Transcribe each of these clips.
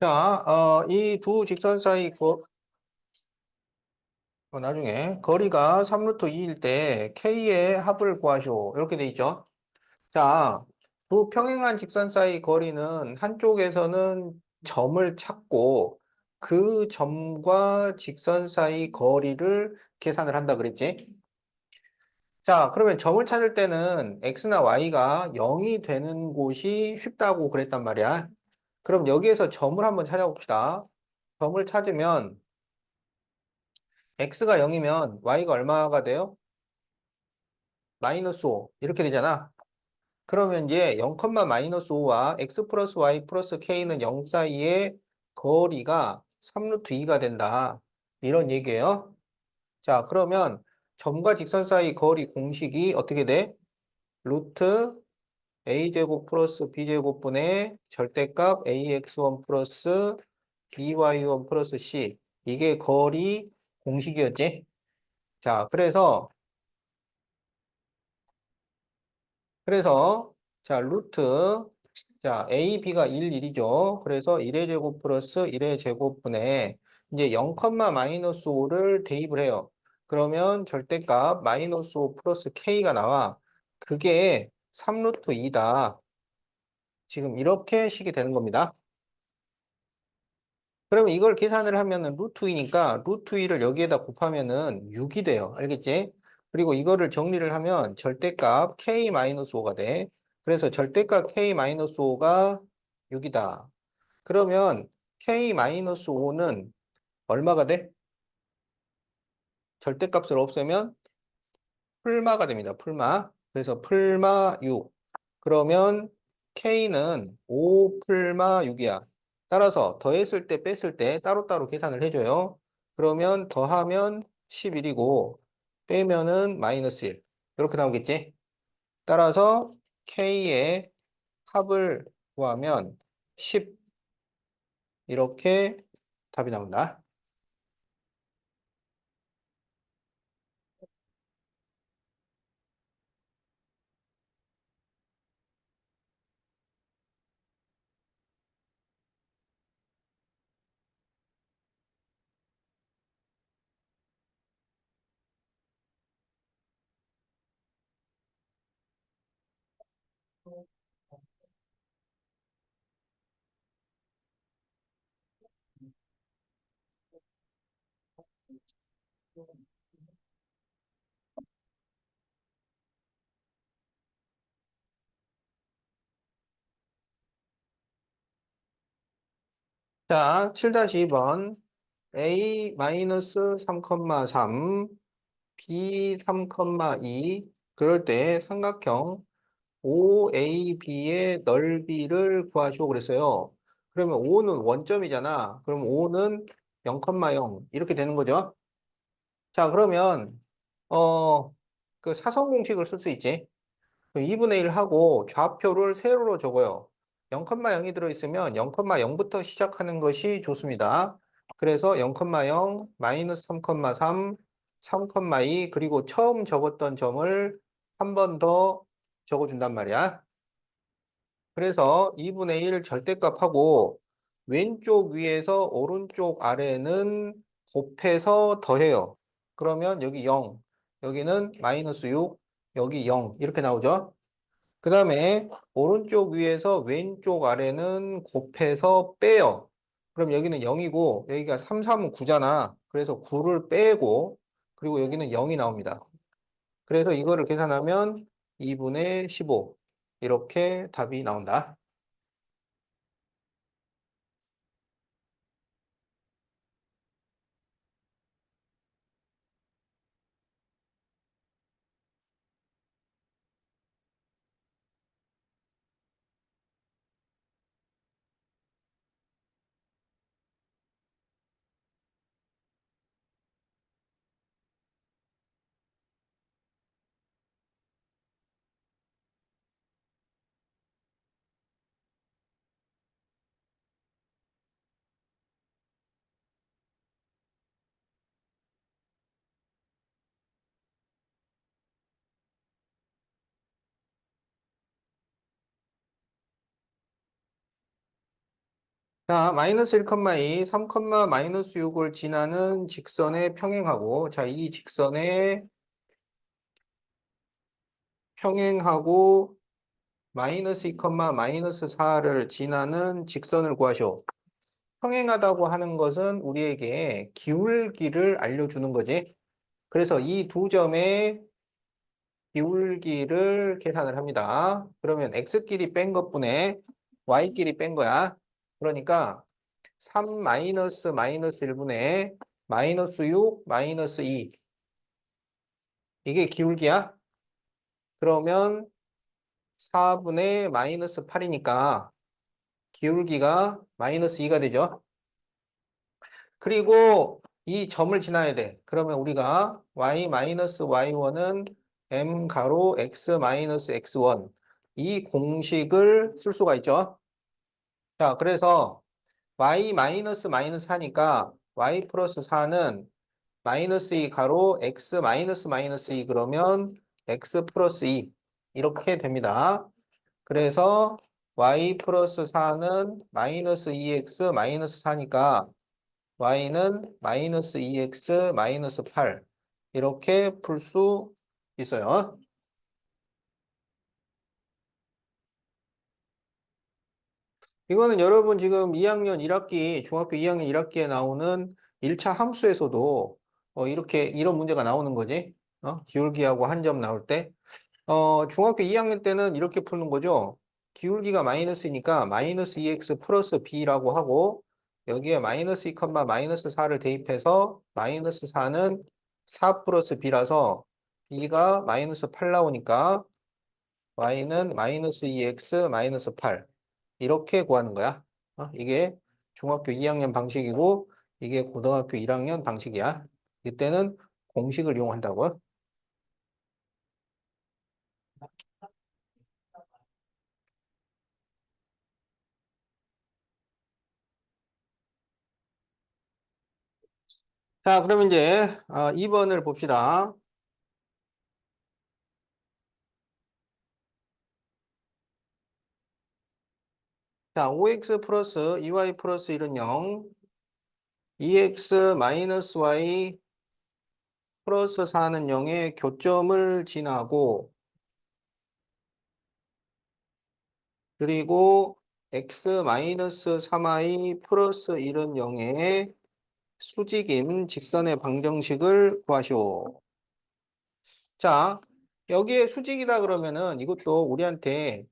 자, 이 두 직선 사이 나중에 거리가 3루트 2일 때 K의 합을 구하시오. 이렇게 돼 있죠. 자, 두 평행한 직선 사이 거리는 한쪽에서는 점을 찾고 그 점과 직선 사이 거리를 계산을 한다 그랬지. 자, 그러면 점을 찾을 때는 X나 Y가 0이 되는 곳이 쉽다고 그랬단 말이야. 그럼 여기에서 점을 한번 찾아봅시다. 점을 찾으면 X가 0이면 Y가 얼마가 돼요? 마이너스 5 이렇게 되잖아. 그러면 이제 0, 마이너스 5와 x 플러스 y 플러스 k는 0 사이의 거리가 3루트 2가 된다. 이런 얘기예요. 자, 그러면 점과 직선 사이 거리 공식이 어떻게 돼? 루트 a제곱 플러스 b제곱분의 절대값 ax1 플러스 by1 플러스 c. 이게 거리 공식이었지? 자, 그래서 자, 자, a, b가 1, 1이죠. 그래서 1의 제곱 플러스 1의 제곱분에 이제 0, 마이너스 5를 대입을 해요. 그러면 절대값 마이너스 5 플러스 k가 나와. 그게 3루트 2다. 지금 이렇게 식이 되는 겁니다. 그러면 이걸 계산을 하면은 루트 2니까 루트 2를 여기에다 곱하면은 6이 돼요. 알겠지? 그리고 이거를 정리를 하면 절대값 k-5가 돼. 그래서 절대값 k-5가 6이다. 그러면 k-5는 얼마가 돼? 절대값을 없애면 풀마가 됩니다. 풀마. 그래서 풀마 6. 그러면 K는 5 풀마 6이야. 따라서 더했을 때 뺐을 때 따로따로 계산을 해줘요. 그러면 더하면 11이고 빼면은 마이너스 1. 이렇게 나오겠지? 따라서 K의 합을 구하면 10 이렇게 답이 나온다. 자, 7-2번 A-3,3 B 3,2 그럴 때 삼각형 OAB의 넓이를 구하시오 그랬어요. 그러면 O는 원점이잖아. 그럼 O는 0,0 이렇게 되는 거죠. 자, 그러면 그 사선 공식을 쓸 수 있지. 2분의 1 하고 좌표를 세로로 적어요. 0,0이 들어있으면 0,0부터 시작하는 것이 좋습니다. 그래서 0,0, 마이너스 3,3, 3,2 그리고 처음 적었던 점을 한 번 더 적어준단 말이야. 그래서 2분의 1 절대값하고 왼쪽 위에서 오른쪽 아래는 곱해서 더해요. 그러면 여기 0, 여기는 마이너스 6, 여기 0 이렇게 나오죠. 그 다음에 오른쪽 위에서 왼쪽 아래는 곱해서 빼요. 그럼 여기는 0이고 여기가 3, 3은 9잖아. 그래서 9를 빼고 그리고 여기는 0이 나옵니다. 그래서 이거를 계산하면 2분의 15 이렇게 답이 나온다. 자, 마이너스 1,2, 3, 마이너스 6을 지나는 직선에 평행하고, 자, 이 직선에 평행하고 마이너스 2, 마이너스 4를 지나는 직선을 구하시오. 평행하다고 하는 것은 우리에게 기울기를 알려주는 거지. 그래서 이 두 점의 기울기를 계산을 합니다. 그러면 x끼리 뺀 것분에 y끼리 뺀 거야. 그러니까 3 마이너스 마이너스 1분의 마이너스 6 마이너스 2 이게 기울기야. 그러면 4분의 마이너스 8이니까 기울기가 마이너스 2가 되죠. 그리고 이 점을 지나야 돼. 그러면 우리가 y 마이너스 y1은 m 가로 x 마이너스 x1 이 공식을 쓸 수가 있죠. 자, 그래서 y 마이너스 마이너스 4니까 y 플러스 4는 마이너스 2 가로 x 마이너스 마이너스 2 그러면 x 플러스 2 이렇게 됩니다. 그래서 y 플러스 4는 마이너스 2x 마이너스 4니까 y는 마이너스 2x 마이너스 8 이렇게 풀 수 있어요. 이거는 여러분 지금 2학년 1학기 중학교 2학년 1학기에 나오는 1차 함수에서도 이렇게 이런 문제가 나오는 거지. 기울기하고 한 점 나올 때. 중학교 2학년 때는 이렇게 푸는 거죠. 기울기가 마이너스니까 마이너스 2x 플러스 b라고 하고 여기에 마이너스 2, 마이너스 4를 대입해서 마이너스 4는 4 플러스 b라서 b가 마이너스 8 나오니까 y는 마이너스 2x 마이너스 8 이렇게 구하는 거야. 이게 중학교 2학년 방식이고 이게 고등학교 1학년 방식이야. 이때는 공식을 이용한다고. 자, 그럼 이제 2번을 봅시다. 자, 5x 플러스 2y 플러스 1은 0, 2x 마이너스 y 플러스 4는 0의 교점을 지나고 그리고 x 마이너스 3y 플러스 1은 0의 수직인 직선의 방정식을 구하시오. 자, 여기에 수직이다 그러면은 이것도 우리한테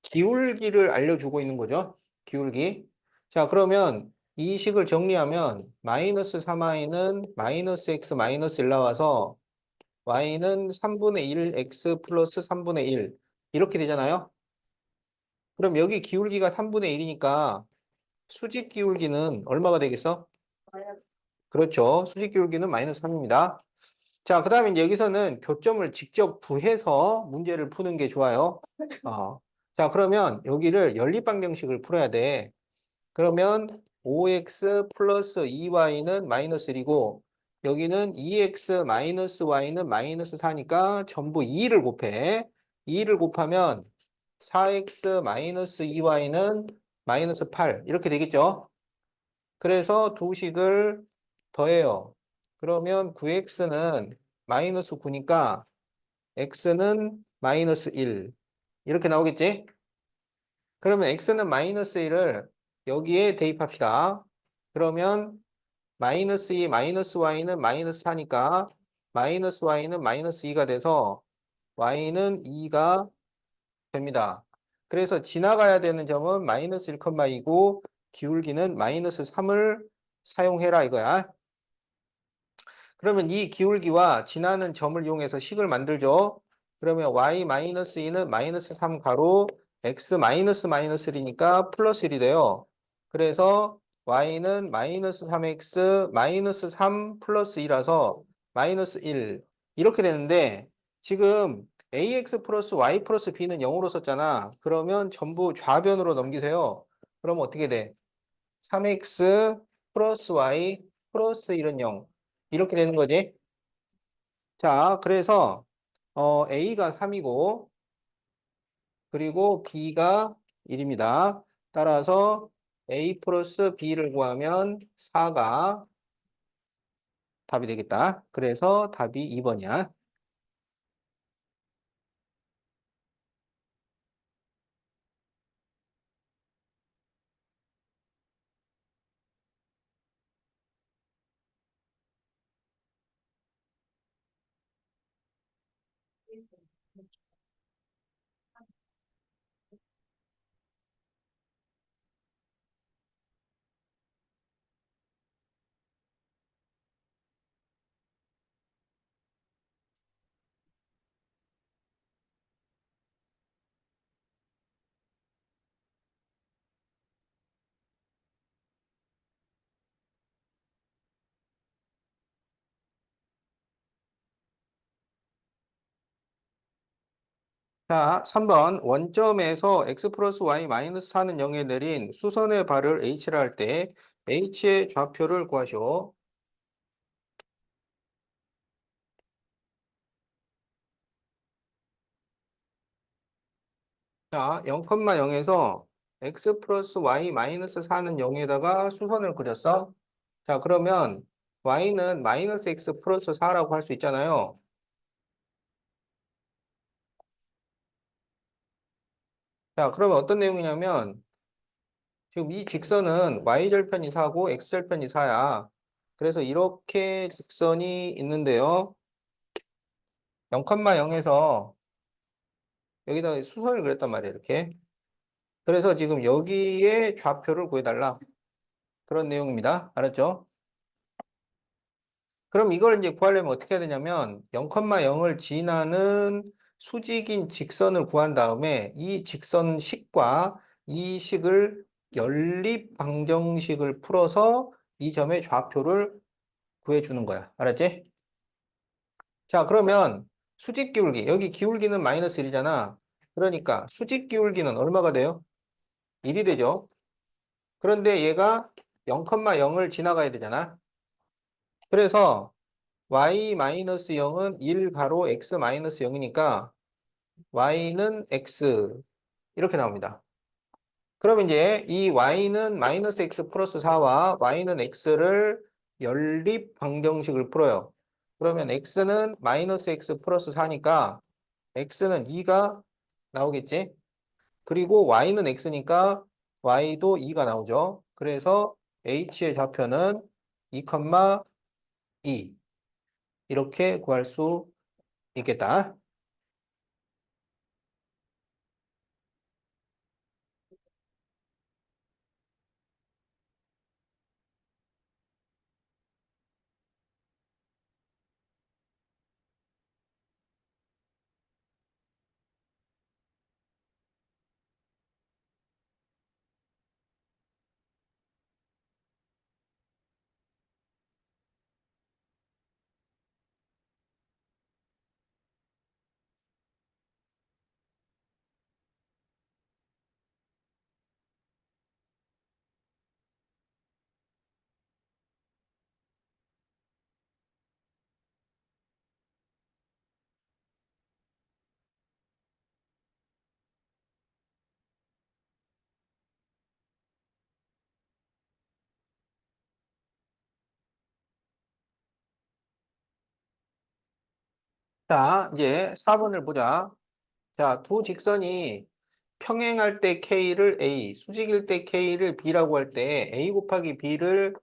기울기를 알려주고 있는 거죠. 기울기. 자, 그러면 이 식을 정리하면 마이너스 3y는 마이너스 x 마이너스 1 나와서 y는 3분의 1 x 플러스 3분의 1 이렇게 되잖아요. 그럼 여기 기울기가 3분의 1이니까 수직 기울기는 얼마가 되겠어? 그렇죠. 수직 기울기는 마이너스 3입니다. 자, 그 다음에 여기서는 교점을 직접 구해서 문제를 푸는 게 좋아요. 자, 그러면 여기를 연립방정식을 풀어야 돼. 그러면 5x 플러스 2y는 마이너스 1이고 여기는 2x 마이너스 y는 마이너스 4니까 전부 2를 곱해. 2를 곱하면 4x 마이너스 2y는 마이너스 8 이렇게 되겠죠. 그래서 두 식을 더해요. 그러면 9x는 마이너스 9니까 x는 마이너스 1 이렇게 나오겠지? 그러면 x는 마이너스 1을 여기에 대입합시다. 그러면 마이너스 2 마이너스 y는 마이너스 4니까 마이너스 y는 마이너스 2가 돼서 y는 2가 됩니다. 그래서 지나가야 되는 점은 마이너스 1,2고 기울기는 마이너스 3을 사용해라 이거야. 그러면 이 기울기와 지나는 점을 이용해서 식을 만들죠. 그러면 y-2는 마이너스 3 가로 x 마이너스 마이너스 1이니까 플러스 1이 돼요. 그래서 y는 마이너스 3x 마이너스 3 플러스 2라서 마이너스 1 이렇게 되는데 지금 ax 플러스 y 플러스 b는 0으로 썼잖아. 그러면 전부 좌변으로 넘기세요. 그럼 어떻게 돼? 3x 플러스 y 플러스 1은 0 이렇게 되는 거지. 자, 그래서 A가 3이고 그리고 B가 1입니다. 따라서 A 플러스 B를 구하면 4가 답이 되겠다. 그래서 답이 2번이야. 자, 3번. 원점에서 x 플러스 y 마이너스 4는 0에 내린 수선의 발을 h라 할 때 h의 좌표를 구하시오. 자, 0,0에서 x 플러스 y 마이너스 4는 0에다가 수선을 그렸어. 자, 그러면 y는 마이너스 x 플러스 4라고 할 수 있잖아요. 자, 그러면 어떤 내용이냐면 지금 이 직선은 y절편이 4고 x절편이 4야. 그래서 이렇게 직선이 있는데요. 0,0에서 여기다 수선을 그렸단 말이에요. 이렇게. 그래서 지금 여기에 좌표를 구해달라. 그런 내용입니다. 알았죠? 그럼 이걸 이제 구하려면 어떻게 해야 되냐면 0,0을 지나는 수직인 직선을 구한 다음에 이 직선식과 이 식을 연립 방정식을 풀어서 이 점의 좌표를 구해주는 거야. 알았지? 자, 그러면 수직 기울기. 여기 기울기는 마이너스 1이잖아. 그러니까 수직 기울기는 얼마가 돼요? 1이 되죠. 그런데 얘가 0,0을 지나가야 되잖아. 그래서 y-0은 1 가로 x-0이니까 y는 x 이렇게 나옵니다. 그럼 이제 이 y는 마이너스 x 플러스 4와 y는 x를 연립 방정식을 풀어요. 그러면 x는 마이너스 x 플러스 4니까 x는 2가 나오겠지? 그리고 y는 x니까 y도 2가 나오죠. 그래서 h의 좌표는 2,2 이렇게 구할 수 있겠다. 자, 이제 4번을 보자. 자, 두 직선이 평행할 때 K를 A, 수직일 때 K를 B라고 할 때 A 곱하기 B를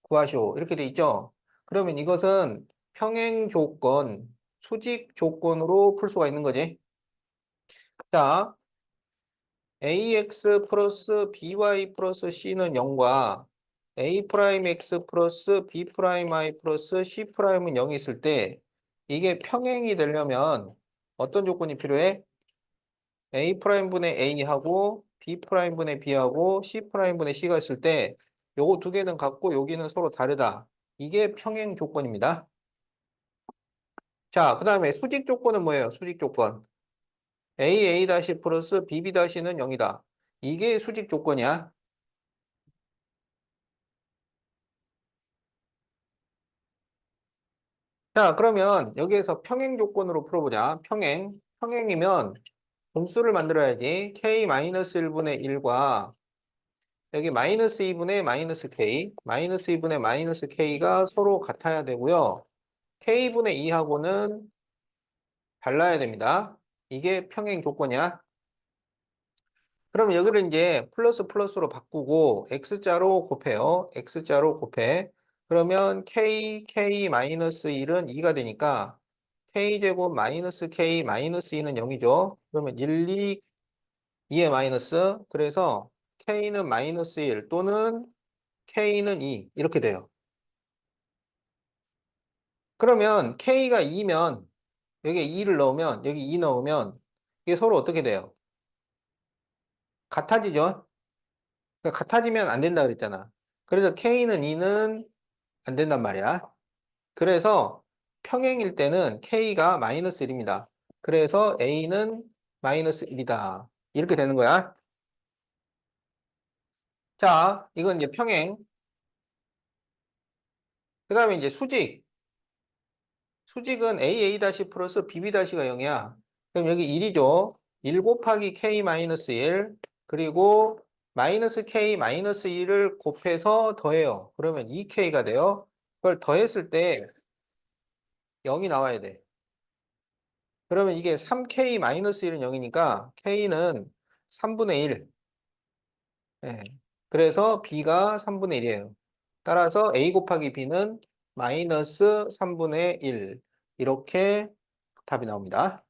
구하시오. 이렇게 돼 있죠? 그러면 이것은 평행 조건, 수직 조건으로 풀 수가 있는 거지. 자, AX 플러스 BY 플러스 C는 0과 A 프라임 X 플러스 B 프라임 Y 플러스 C 프라임은 0이 있을 때 이게 평행이 되려면 어떤 조건이 필요해? A 프라임 분의 A하고 B 프라임 분의 B하고 C 프라임 분의 C가 있을 때 요거 두 개는 같고 여기는 서로 다르다. 이게 평행 조건입니다. 자, 그 다음에 수직 조건은 뭐예요? 수직 조건. A 다시 플러스 B 다시는 0이다. 이게 수직 조건이야. 자, 그러면 여기에서 평행 조건으로 풀어보자. 평행. 평행이면 분수를 만들어야지. K-1분의 1과 여기 마이너스 2분의 마이너스 k, 마이너스 2분의 마이너스 k가 서로 같아야 되고요. k분의 2하고는 달라야 됩니다. 이게 평행 조건이야. 그럼 여기를 이제 플러스 플러스로 바꾸고 x자로 곱해요. x자로 곱해. 그러면 k 마이너스 1은 2가 되니까 k제곱 마이너스 k 마이너스 2는 0이죠. 그러면 1, 2의 마이너스. 그래서 k는 마이너스 1 또는 k는 2 이렇게 돼요. 그러면 k가 2면 여기에 2를 넣으면 여기 2 넣으면 이게 서로 어떻게 돼요? 같아지죠? 그러니까 같아지면 안 된다 그랬잖아. 그래서 k는 2는 안 된단 말이야. 그래서 평행일 때는 k가 마이너스 1입니다. 그래서 a는 마이너스 1이다. 이렇게 되는 거야. 자, 이건 이제 평행. 그 다음에 이제 수직. 수직은 AA- 플러스 BB- 가 0이야. 그럼 여기 1이죠. 1 곱하기 K 마이너스 1. 그리고 마이너스 K 마이너스 1을 곱해서 더해요. 그러면 2K가 돼요. 그걸 더했을 때 0이 나와야 돼. 그러면 이게 3K 마이너스 1은 0이니까 K는 3분의 1. 예. 그래서 B가 3분의 1이에요. 따라서 A 곱하기 B는 마이너스 3분의 1. 이렇게 답이 나옵니다.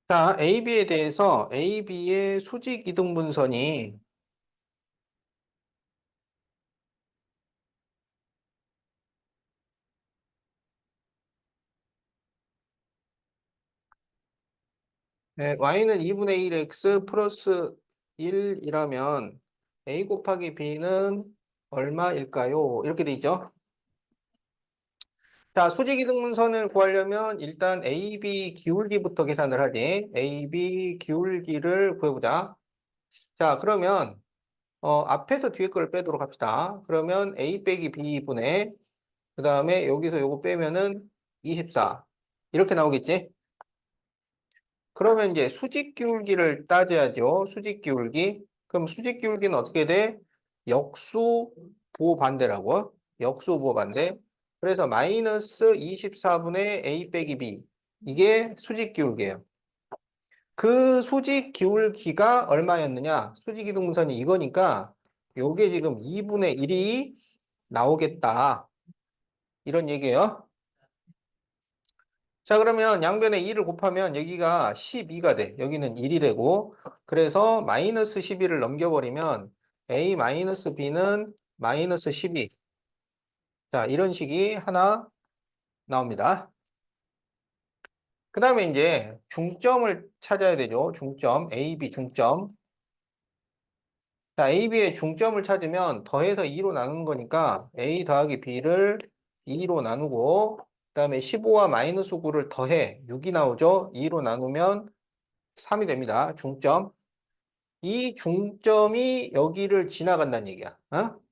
자, AB에 대해서 AB의 수직 이등분선이 y는 2분의 1x 플러스 1이라면 a 곱하기 b는 얼마일까요? 이렇게 돼 있죠. 자, 수직 이등분선을 구하려면 일단 AB 기울기부터 계산을 하지. AB 기울기를 구해보자. 자, 그러면 앞에서 뒤에 거를 빼도록 합시다. 그러면 A 빼기 B분의 그 다음에 여기서 요거 빼면은 24 이렇게 나오겠지? 그러면 이제 수직 기울기를 따져야죠. 수직 기울기. 그럼 수직 기울기는 어떻게 돼? 역수 부호 반대라고. 역수 부호 반대. 그래서 마이너스 24분의 A 빼기 B. 이게 수직 기울기예요. 그 수직 기울기가 얼마였느냐? 수직 이등분선이 이거니까 요게 지금 2분의 1이 나오겠다. 이런 얘기예요. 자, 그러면 양변에 2를 곱하면 여기가 12가 돼. 여기는 1이 되고. 그래서 마이너스 12를 넘겨버리면 A 마이너스 B는 마이너스 12. 자, 이런 식이 하나 나옵니다. 그 다음에 이제 중점을 찾아야 되죠. 중점, A, B 중점. 자, A, B의 중점을 찾으면 더해서 2로 나누는 거니까 A 더하기 B를 2로 나누고 그 다음에 15와 마이너스 9를 더해 6이 나오죠. 2로 나누면 3이 됩니다. 중점. 이 중점이 여기를 지나간다는 얘기야.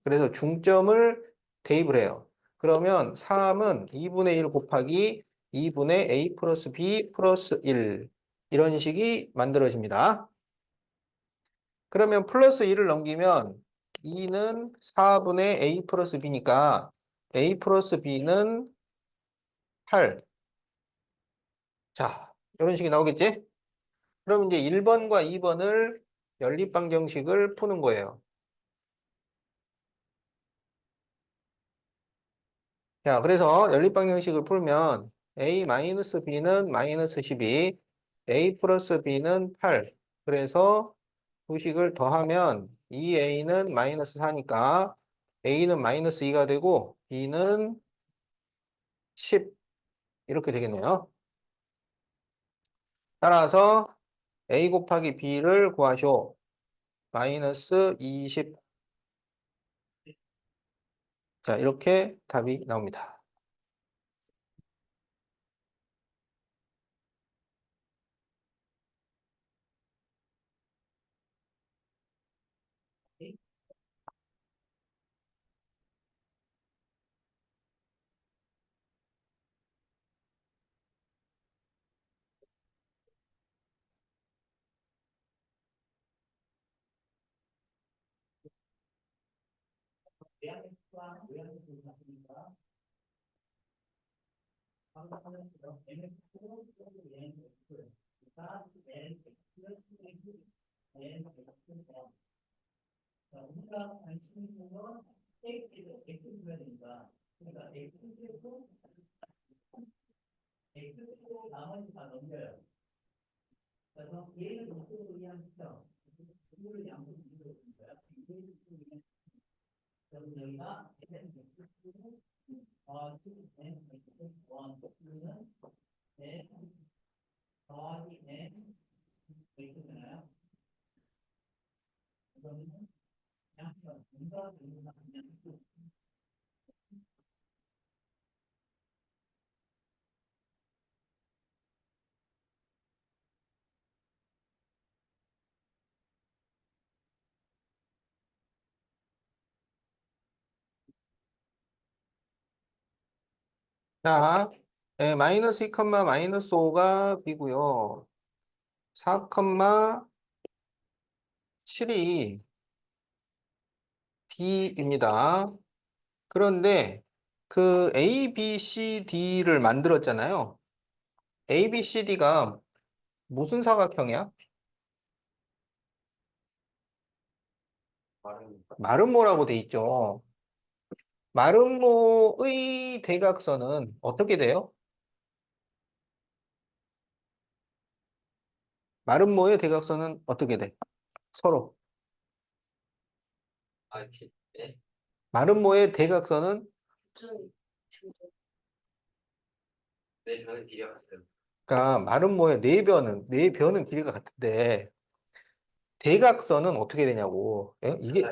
그래서 중점을 대입을 해요. 그러면 3은 2분의 1 곱하기 2분의 A 플러스 B 플러스 1. 이런 식이 만들어집니다. 그러면 플러스 1을 넘기면 2는 4분의 A 플러스 B니까 A 플러스 B는 8. 자, 이런 식이 나오겠지? 그럼 이제 1번과 2번을 연립방정식을 푸는 거예요. 자, 그래서 연립방정식을 풀면 A-B는 마이너스 12, A 플러스 B는 8. 그래서 수식을 더하면 2a는 마이너스 4니까 a는 마이너스 2가 되고 b는 10 이렇게 되겠네요. 따라서 a 곱하기 b를 구하시오. 마이너스 20. 자, 이렇게 답이 나옵니다. 자, 마이너스 2, 마이너스 5가 b고요. 4, 7이 d입니다. 그런데 그 A, B, C, D를 만들었잖아요. A, B, C, D가 무슨 사각형이야? 마름모라고 돼 있죠. 마름모의 대각선은 어떻게 돼요? 마름모의 대각선은 어떻게 돼? 서로. 마름모의 대각선은 그러니까 마름모의 네 변은 길이가 같은데 대각선은 어떻게 되냐고. 예? 이게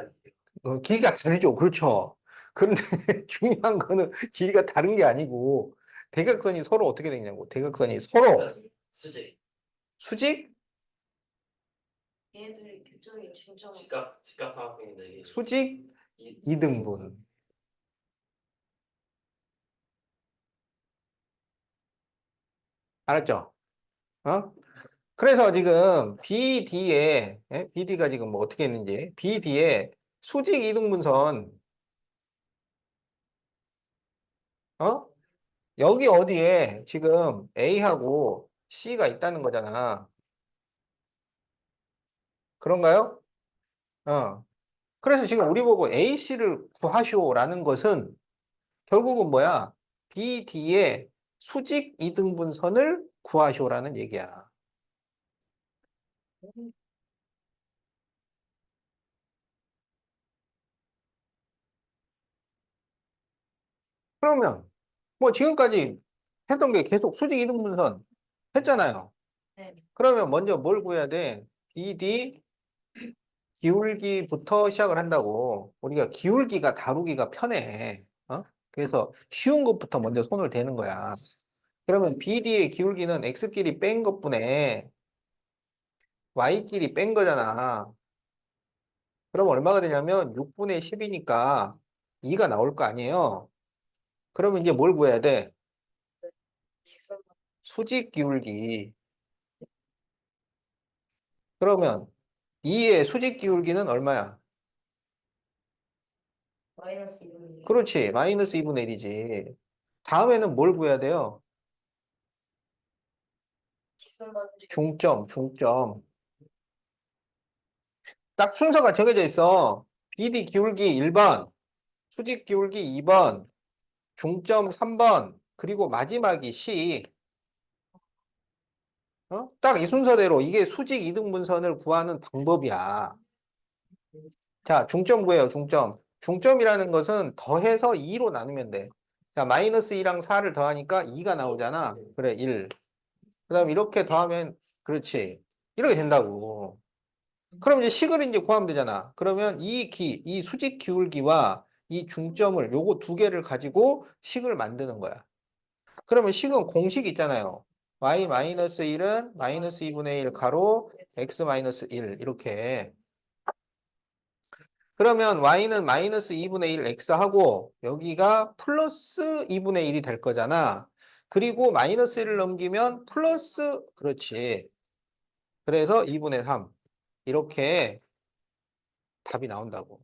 길이가 다르죠. 그렇죠. 그런데 중요한 거는 길이가 다른 게 아니고 대각선이 서로 어떻게 되냐고. 대각선이 서로 수직? 얘들이 교점이 중점. 직각 사각형인데 수직 2등분. 알았죠? 어? 그래서 지금 BD에 BD가 지금 뭐 어떻게 했는지 BD에 수직 이등분선 어? 여기 어디에 지금 A하고 C가 있다는 거잖아. 그런가요? 어. 그래서 지금 우리 보고 AC를 구하시오라는 것은 결국은 뭐야? BD의 수직 이등분선을 구하시오라는 얘기야. 그러면 뭐 지금까지 했던 게 계속 수직 이등분선 했잖아요. 네. 그러면 먼저 뭘 구해야 돼? BD 기울기부터 시작을 한다고. 우리가 기울기가 다루기가 편해. 어? 그래서 쉬운 것부터 먼저 손을 대는 거야. 그러면 BD의 기울기는 X끼리 뺀 것분에 Y끼리 뺀 거잖아. 그럼 얼마가 되냐면 6분의 10이니까 2가 나올 거 아니에요. 그러면 이제 뭘 구해야 돼? 직선 수직 기울기. 그러면 2의 수직 기울기는 얼마야? 마이너스 2분의 1. 그렇지. 마이너스 2분의 1이지. 다음에는 뭘 구해야 돼요? 직선 반지. 중점. 딱 순서가 정해져 있어. BD 기울기 1번, 수직 기울기 2번, 중점 3번, 그리고 마지막이 C. 딱 이 순서대로 이게 수직 이등분선을 구하는 방법이야. 자, 중점 구해요, 중점. 중점이라는 것은 더해서 2로 나누면 돼. 자, 마이너스 2랑 4를 더하니까 2가 나오잖아. 그래, 1. 그 다음 이렇게 더하면, 그렇지. 이렇게 된다고. 그럼 이제 식을 이제 구하면 되잖아. 그러면 이 수직 기울기와 이 중점을 요거 두 개를 가지고 식을 만드는 거야. 그러면 식은 공식 있잖아요. y-1은 마이너스 2분의 1 가로 x-1 이렇게. 그러면 y는 마이너스 2분의 1 x하고 여기가 플러스 2분의 1이 될 거잖아. 그리고 마이너스 1을 넘기면 플러스, 그렇지. 그래서 2분의 3. 이렇게 답이 나온다고.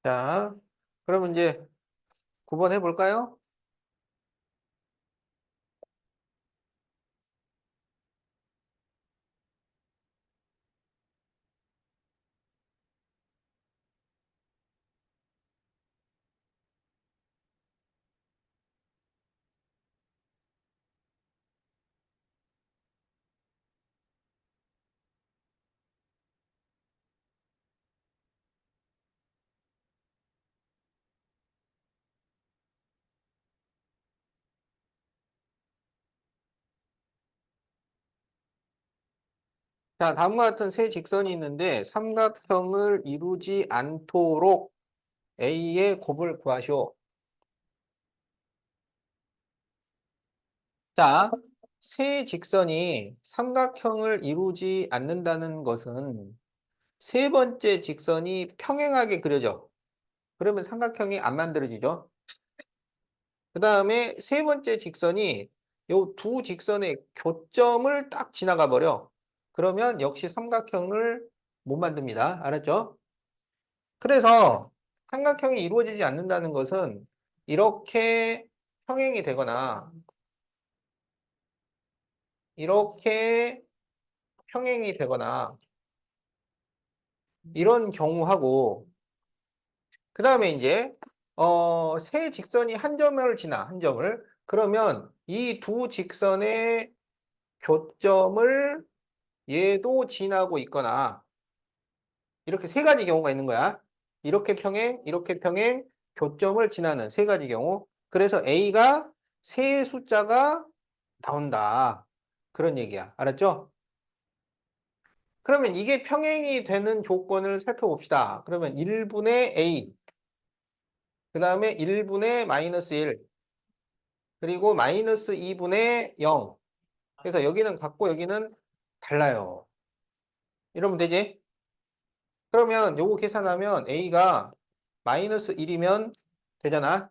자, 그러면 이제 9번 해볼까요? 자, 다음과 같은 세 직선이 있는데 삼각형을 이루지 않도록 A의 곱을 구하시오. 자, 세 직선이 삼각형을 이루지 않는다는 것은 세 번째 직선이 평행하게 그려져. 그러면 삼각형이 안 만들어지죠. 그 다음에 세 번째 직선이 요 두 직선의 교점을 딱 지나가 버려. 그러면 역시 삼각형을 못 만듭니다. 알았죠? 그래서 삼각형이 이루어지지 않는다는 것은 이렇게 평행이 되거나 이렇게 평행이 되거나 이런 경우하고 그 다음에 이제 세 직선이 한 점을 지나 한 점을 그러면 이 두 직선의 교점을 얘도 지나고 있거나 이렇게 세 가지 경우가 있는 거야. 이렇게 평행, 교점을 지나는 세 가지 경우. 그래서 A가 세 숫자가 나온다. 그런 얘기야. 알았죠? 그러면 이게 평행이 되는 조건을 살펴봅시다. 그러면 1분의 A, 그 다음에 1분의 마이너스 1, 그리고 마이너스 2분의 0. 그래서 여기는 같고 여기는 달라요. 이러면 되지? 그러면 요거 계산하면 A가 마이너스 1이면 되잖아.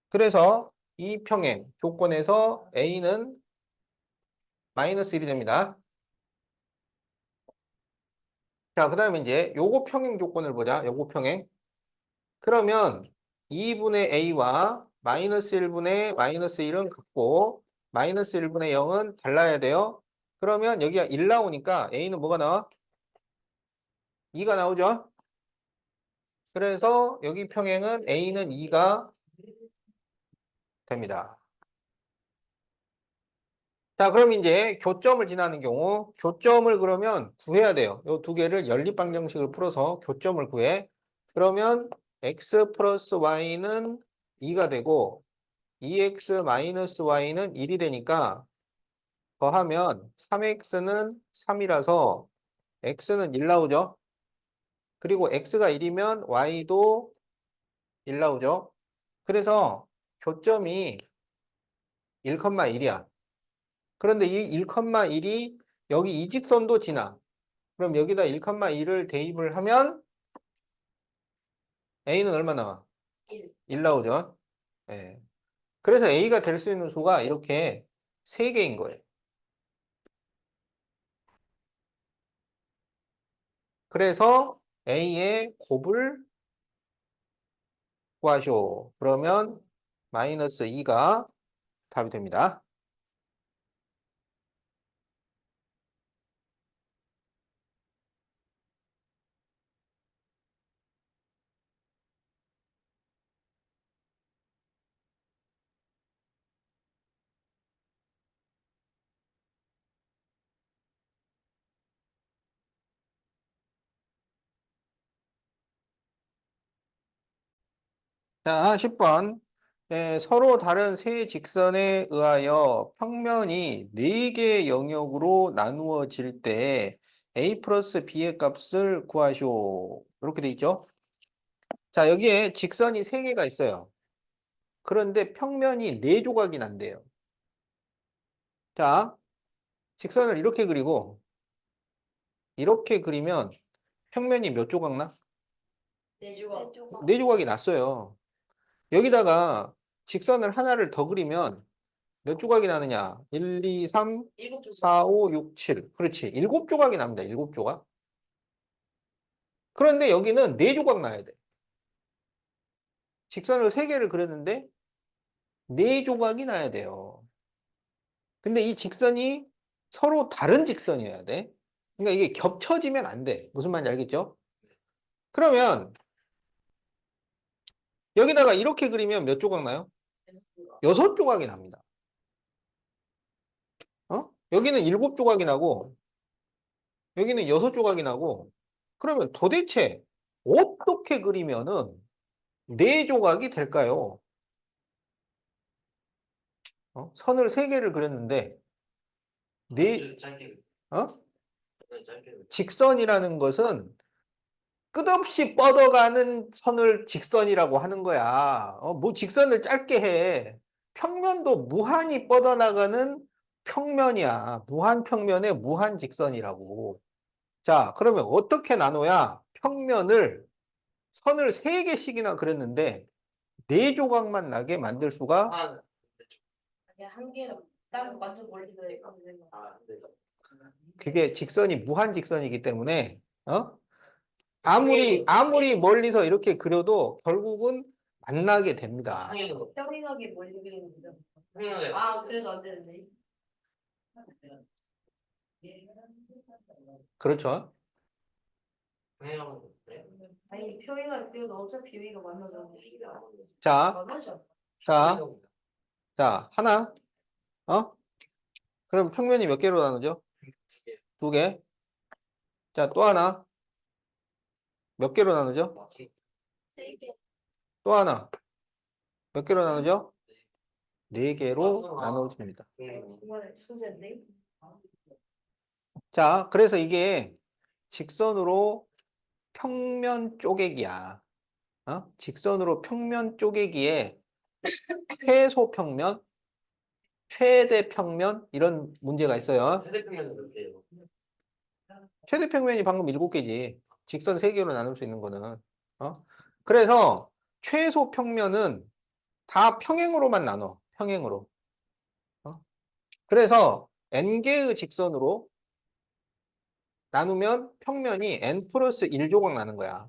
그래서 이 평행 조건에서 A는 마이너스 1이 됩니다. 자, 그 다음에 이제 요거 평행 조건을 보자. 요거 평행. 그러면 2분의 A와 마이너스 1분의 마이너스 1은 같고 마이너스 1분의 0은 달라야 돼요. 그러면 여기가 1 나오니까 A는 뭐가 나와? 2가 나오죠? 그래서 여기 평행은 A는 2가 됩니다. 자, 그럼 이제 교점을 지나는 경우 교점을 그러면 구해야 돼요. 이 두 개를 연립방정식을 풀어서 교점을 구해. 그러면 x 플러스 y는 2가 되고 2x 마이너스 y는 1이 되니까 더하면 3x는 3이라서 x는 1 나오죠. 그리고 x가 1이면 y도 1 나오죠. 그래서 교점이 1,1이야. 그런데 이 1,1이 여기 이 직선도 지나. 그럼 여기다 1,1을 대입을 하면 a는 얼마 나와? 1. 1 나오죠. 예. 그래서 a가 될 수 있는 수가 이렇게 3개인 거예요. 그래서 a의 곱을 구하시오. 그러면 마이너스 2가 답이 됩니다. 자, 10번. 서로 다른 세 직선에 의하여 평면이 4개의 영역으로 나누어질 때 a 플러스 b의 값을 구하시오. 이렇게 돼 있죠? 자, 여기에 직선이 3개가 있어요. 그런데 평면이 4조각이 난대요. 자, 직선을 이렇게 그리고 이렇게 그리면 평면이 몇 조각 나? 4조각. 4조각이 났어요. 여기다가 직선을 하나를 더 그리면 몇 조각이 나느냐? 1, 2, 3, 7조각. 4, 5, 6, 7. 그렇지. 7조각이 납니다. 7조각. 그런데 여기는 4조각 나야 돼. 직선을 3개를 그렸는데 4조각이 나야 돼요. 근데 이 직선이 서로 다른 직선이어야 돼. 그러니까 이게 겹쳐지면 안 돼. 무슨 말인지 알겠죠? 그러면 여기다가 이렇게 그리면 몇 조각 나요? 6조각이 납니다. 여기는 7조각이 나고 여기는 6조각이 나고 그러면 도대체 어떻게 그리면은 4조각이 될까요? 선을 3개를 그렸는데 네, 짧게 어? 짧게 직선이라는 것은 끝없이 뻗어가는 선을 직선이라고 하는 거야. 뭐 직선을 짧게 해. 평면도 무한히 뻗어나가는 평면이야. 무한 평면에 무한 직선이라고. 자, 그러면 어떻게 나눠야 평면을 선을 3개씩이나 그렸는데 4조각만 나게 만들 수가 아, 아니, 한 개는 딱 완전 멀리서 아, 네. 그게 직선이 무한 직선이기 때문에 아무리 멀리서 이렇게 그려도 결국은 만나게 됩니다. 평행하게 멀리 그리는 거죠. 평행하게 아, 그래도 안 되는데. 그렇죠? 평행하게 네. 아니, 평행하게 그려도 어차피 여기가 만나잖아. 자, 만나지 않나? 자, 자, 하나, 그럼 평면이 몇 개로 나누죠? 2개. 자, 또 하나, 몇 개로 나누죠? 3개. 또 하나, 몇 개로 나누죠? 4개로 나눠집니다. 정말 순서인데? 자, 그래서 이게 직선으로 평면 쪼개기야. 직선으로 평면 쪼개기에 최소 평면, 최대 평면 이런 문제가 있어요. 세대평면은 몇 개예요? 최대 평면이 방금 7개지. 직선 3개로 나눌 수 있는 거는. 그래서 최소 평면은 다 평행으로만 나눠. 평행으로. 그래서 n개의 직선으로 나누면 평면이 n 플러스 1조각 나는 거야.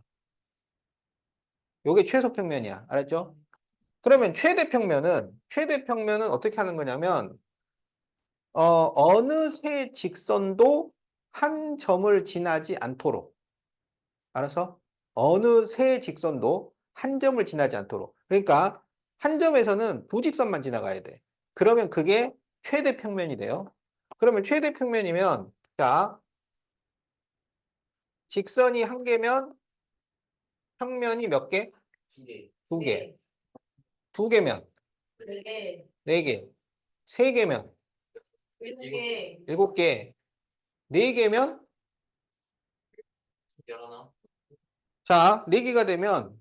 요게 최소 평면이야. 알았죠? 그러면 최대 평면은 어떻게 하는 거냐면, 어느 세 직선도 한 점을 지나지 않도록. 알았어? 어느 세 직선도 한 점을 지나지 않도록. 그러니까 한 점에서는 두 직선만 지나가야 돼. 그러면 그게 최대 평면이 돼요. 그러면 최대 평면이면, 자, 직선이 한 개면 평면이 몇 개? 2개. 2개. 2개면 4개. 4개. 3개면 이렇게 7개. 4개면 열하나. 자, 4개가 되면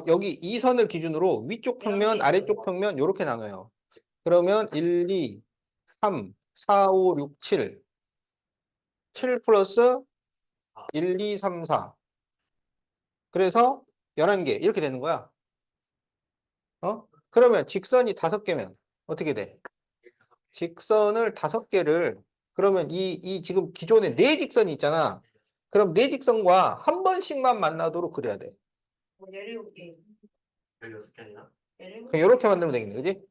여기 이 선을 기준으로 위쪽 평면, 아래쪽 평면 요렇게 나눠요. 그러면 1, 2, 3, 4, 5, 6, 7. 7 플러스 1, 2, 3, 4. 그래서 11개 이렇게 되는 거야. 그러면 직선이 5개면 어떻게 돼? 직선을 5개를 그러면 이 지금 기존에 4직선이 있잖아. 그럼 4직선과 한 번씩만 만나도록 그려야 돼. 17개. 16개나? 그냥 이렇게 만들면 되겠네, 그지?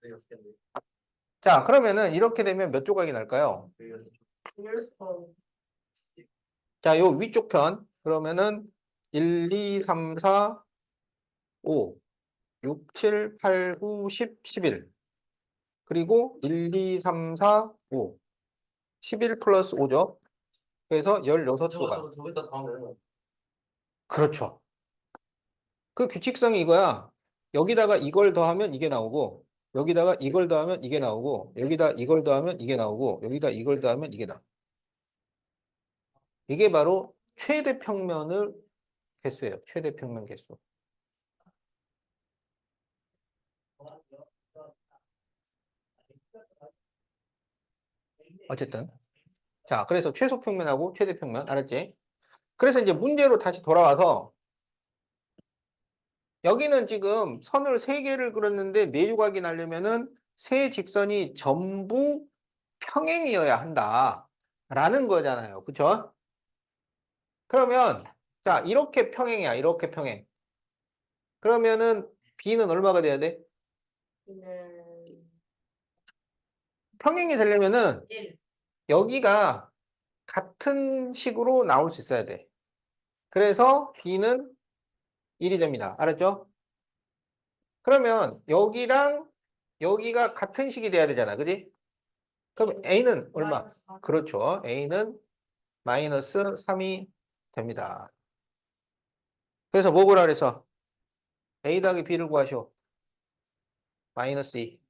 16개인데. 자, 그러면은 이렇게 되면 몇 조각이 날까요? 16번. 자, 요 위쪽 편 그러면은 1, 2, 3, 4, 5, 6, 7, 8, 9, 10, 11. 그리고 1, 2, 3, 4, 5. 11 플러스 5죠. 그래서 16조각. 저기다 다 하면 그렇죠. 그 규칙성이 이거야. 여기다가 이걸 더하면 이게 나오고, 여기다가 이걸 더하면 이게 나오고, 여기다 이걸 더하면 이게 나오고, 여기다 이걸 더하면 이게 나와. 이게 바로 최대 평면을 개수예요. 최대 평면 개수. 어쨌든. 자, 그래서 최소 평면하고 최대 평면, 알았지? 그래서 이제 문제로 다시 돌아와서, 여기는 지금 선을 3개를 그렸는데 4조각이 나려면은 세 직선이 전부 평행이어야 한다. 라는 거잖아요. 그쵸? 그러면, 자, 이렇게 평행이야. 이렇게 평행. 그러면은 B는 얼마가 돼야 돼? B는 평행이 되려면은 1. 여기가 같은 식으로 나올 수 있어야 돼. 그래서 B는 1이 됩니다. 알았죠? 그러면 여기랑 여기가 같은 식이 돼야 되잖아. 그지? 그럼 A는 얼마? 마이너스 4. 그렇죠. A는 마이너스 3이 됩니다. 그래서 뭐 구하라 그래서 A 더하기 B를 구하시오. 마이너스 2.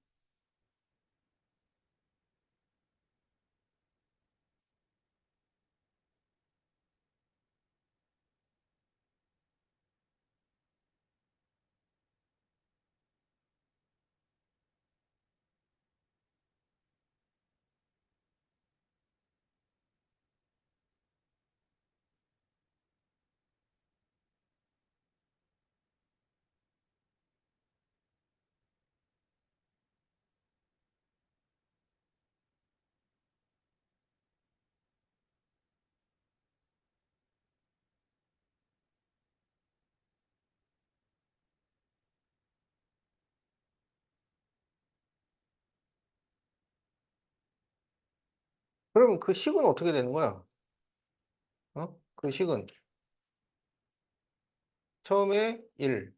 그럼 그 식은 어떻게 되는 거야? 그 식은 처음에 1,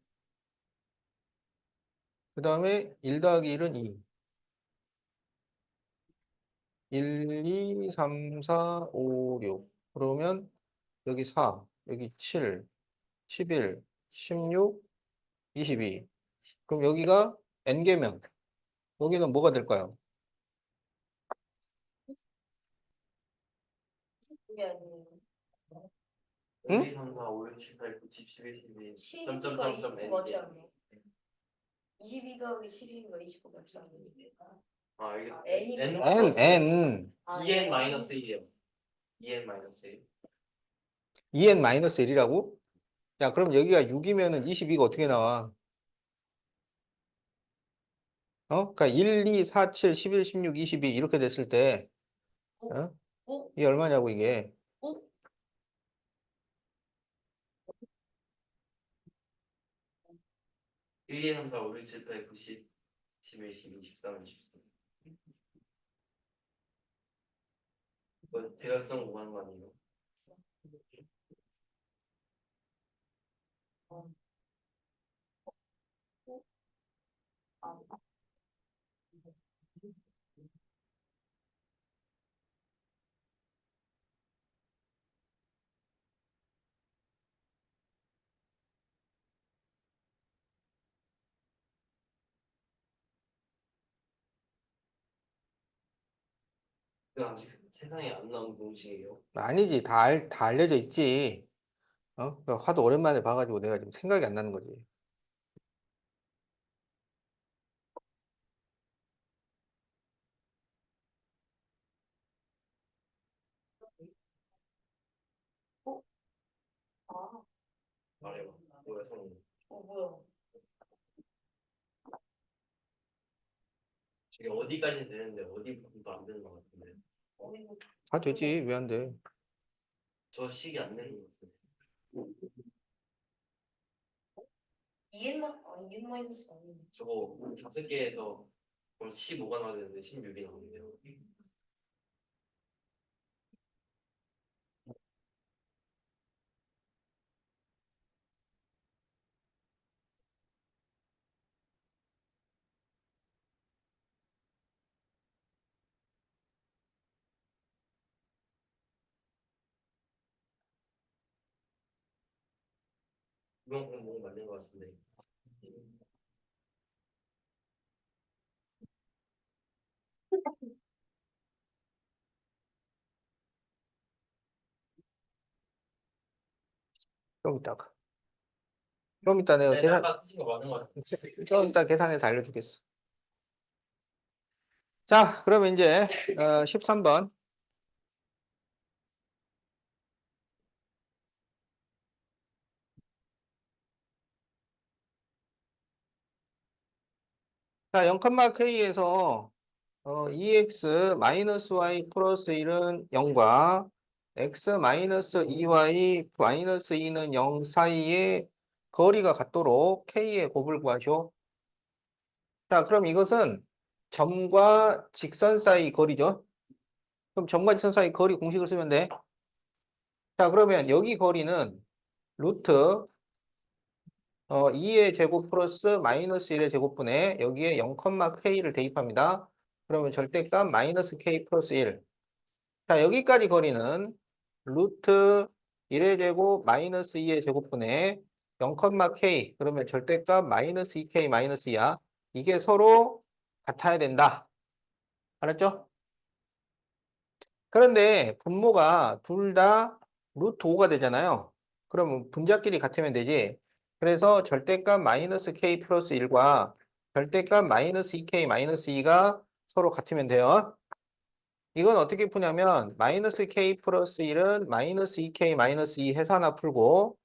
그 다음에 1 더하기 1은 2. 1, 2, 3, 4, 5, 6. 그러면 여기 4, 여기 7, 11, 16, 22. 그럼 여기가 n개면 여기는 뭐가 될까요? 그게 아니에요. 1, 응? 2, 3, 4, 5, 6, 7, 8, 9, 10, 11, 12. 12가 29 맞지 않나요? 22 더하기 12가 29 맞지 않나요? 아, 이게 N이 n. 아, 2n 마이너스 1이에요. 2n 마이너스 1. 2n 마이너스 1이라고? 야, 그럼 여기가 6이면은 22가 어떻게 나와? 그러니까 1, 2, 4, 7, 11, 16, 22 이렇게 됐을 때, 어? 오, 이게 얼마냐고 이게? 오, 1, 2, 3, 4, 5, 6, 7, 8, 9, 10, 11, 12, 13, 14. 이거 대각선 구하는 거 아니에요? 아, 그 아직 세상에 안 나온 공식이에요. 아니지. 다 알려져 있지. 어? 하도 오랜만에 봐가지고 내가 지금 생각이 안 나는 거지. 어? 아, 말해봐. 뭐야, 성우. 뭐야? 저게 어디까지 되는데 어디 부분도 안 되는 것 같은데. 어디고? 다 되지. 왜 안 돼? 저 식이 안 되는 것 같은데. 2n 마이너스 아니네. 저거 5개에서 그럼 15가 나와야 되는데 16이 나오네요. 이건 그럼 뭔가 맞는 것 같은데. 좀 이따가. 좀 이따 내가 네, 아까 쓰신 거 맞는 것 같습니다. 좀 이따 계산해서 알려주겠어. 자, 그러면 이제 13번. 자, 0,k에서 EX 마이너스 Y 플러스 1은 0과 X 마이너스 2Y 마이너스 2는 0 사이의 거리가 같도록 K의 곱을 구하시오. 자, 그럼 이것은 점과 직선 사이 거리죠. 그럼 점과 직선 사이 거리 공식을 쓰면 돼. 자, 그러면 여기 거리는 루트 2의 제곱 플러스 마이너스 1의 제곱분에 여기에 0,k를 대입합니다. 그러면 절대값 마이너스 k 플러스 1. 자, 여기까지 거리는 루트 1의 제곱 마이너스 2의 제곱분에 0,k. 그러면 절대값 마이너스 2k 마이너스 2야. 이게 서로 같아야 된다. 알았죠? 그런데 분모가 둘 다 루트 5가 되잖아요. 그러면 분자끼리 같으면 되지. 그래서 절대값 마이너스 k 플러스 1과 절대값 마이너스 2k 마이너스 2가 서로 같으면 돼요. 이건 어떻게 푸냐면 마이너스 k 플러스 1은 마이너스 2k 마이너스 2 해서 하나 풀고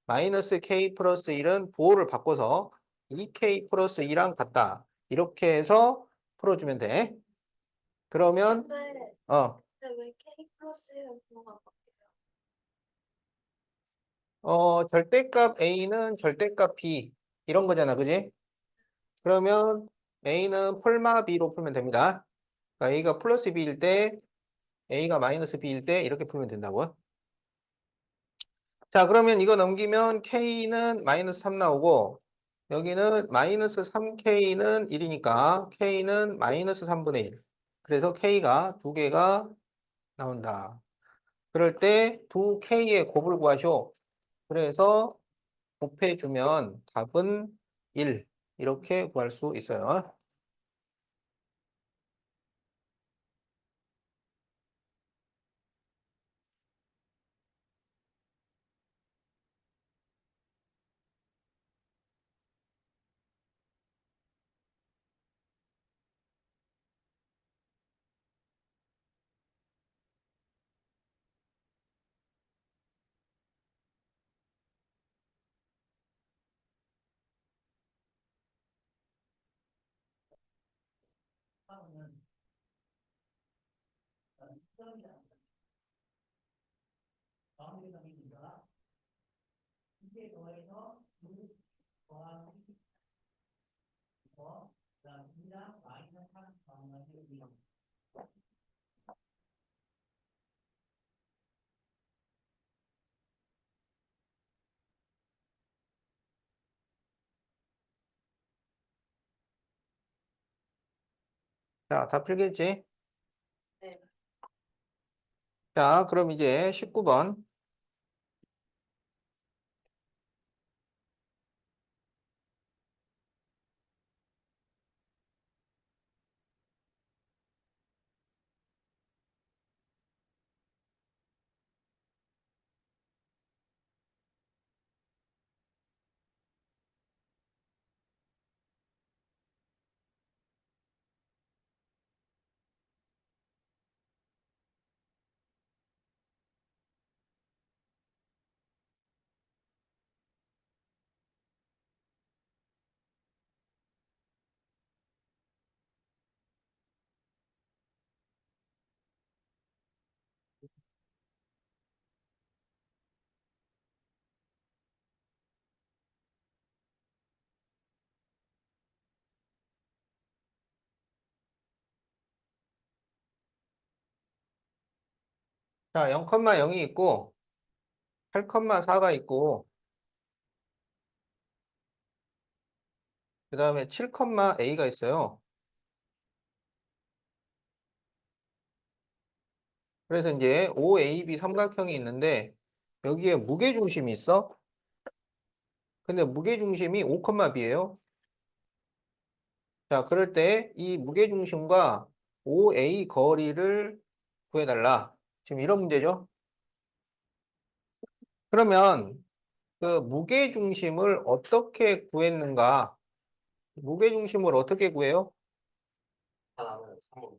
마이너스 k 플러스 1은 부호를 바꿔서 2k 플러스 2랑 같다. 이렇게 해서 풀어주면 돼. 그러면 근데 어 왜 K 플러스 1은 부호가 바뀌어요? 절대값 A는 절대값 B 이런 거잖아, 그지? 그러면 A는 폴마 B로 풀면 됩니다. 그러니까 A가 플러스 B일 때 A가 마이너스 B일 때 이렇게 풀면 된다고. 자, 그러면 이거 넘기면 K는 마이너스 3 나오고 여기는 마이너스 3K는 1이니까 K는 마이너스 3분의 1. 그래서 K가 두 개가 나온다. 그럴 때 두 K의 곱을 구하쇼. 그래서 곱해주면 답은 1. 이렇게 구할 수 있어요. 자, 다 풀겠지? 네. 자, 그럼 이제 19번. 자, 0,0이 있고 8,4가 있고 그 다음에 7,a가 있어요. 그래서 이제 OAB 삼각형이 있는데 여기에 무게중심이 있어. 근데 무게중심이 5,b예요. 자, 그럴 때 이 무게중심과 OA 거리를 구해달라. 지금 이런 문제죠. 그러면 그 무게중심을 어떻게 구했는가? 무게중심을 어떻게 구해요? 다 나누면 3으로.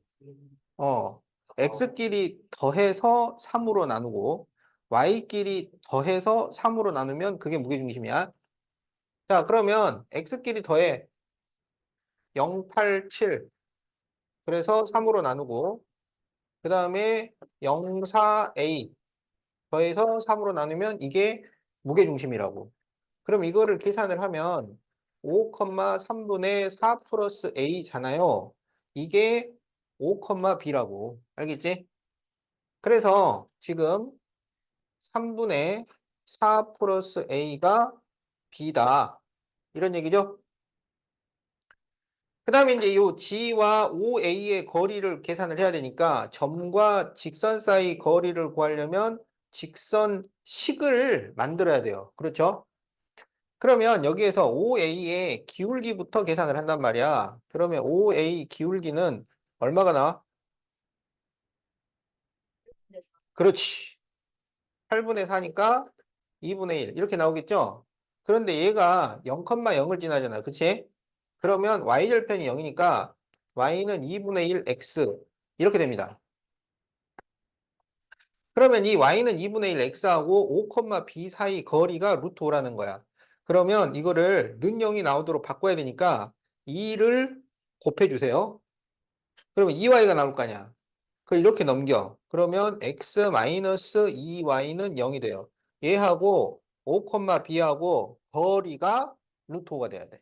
어, x끼리 더해서 3으로 나누고 y끼리 더해서 3으로 나누면 그게 무게중심이야. 자, 그러면 x끼리 더해 0, 8, 7. 그래서 3으로 나누고 그 다음에 0, 4a 더해서 3으로 나누면 이게 무게중심이라고. 그럼 이거를 계산을 하면 5,3분의 4 플러스 a잖아요. 이게 5,b라고. 알겠지? 그래서 지금 3분의 4 플러스 a가 b다. 이런 얘기죠? 그 다음에 이제 이 G와 OA의 거리를 계산을 해야 되니까 점과 직선 사이 거리를 구하려면 직선식을 만들어야 돼요. 그렇죠? 그러면 여기에서 OA의 기울기부터 계산을 한단 말이야. 그러면 OA 기울기는 얼마가 나와? 그렇지. 8분의 4니까 2분의 1 이렇게 나오겠죠? 그런데 얘가 0,0을 지나잖아. 그치? 그러면 y절편이 0이니까 y는 2분의 1 x 이렇게 됩니다. 그러면 이 y는 2분의 1 x하고 5,b 사이 거리가 루트 5라는 거야. 그러면 이거를 는 0이 나오도록 바꿔야 되니까 2를 곱해주세요. 그러면 2y가 나올 거 아니야. 그 이렇게 넘겨. 그러면 x 마이너스 2y는 0이 돼요. 얘하고 5,b하고 거리가 루트 5가 돼야 돼.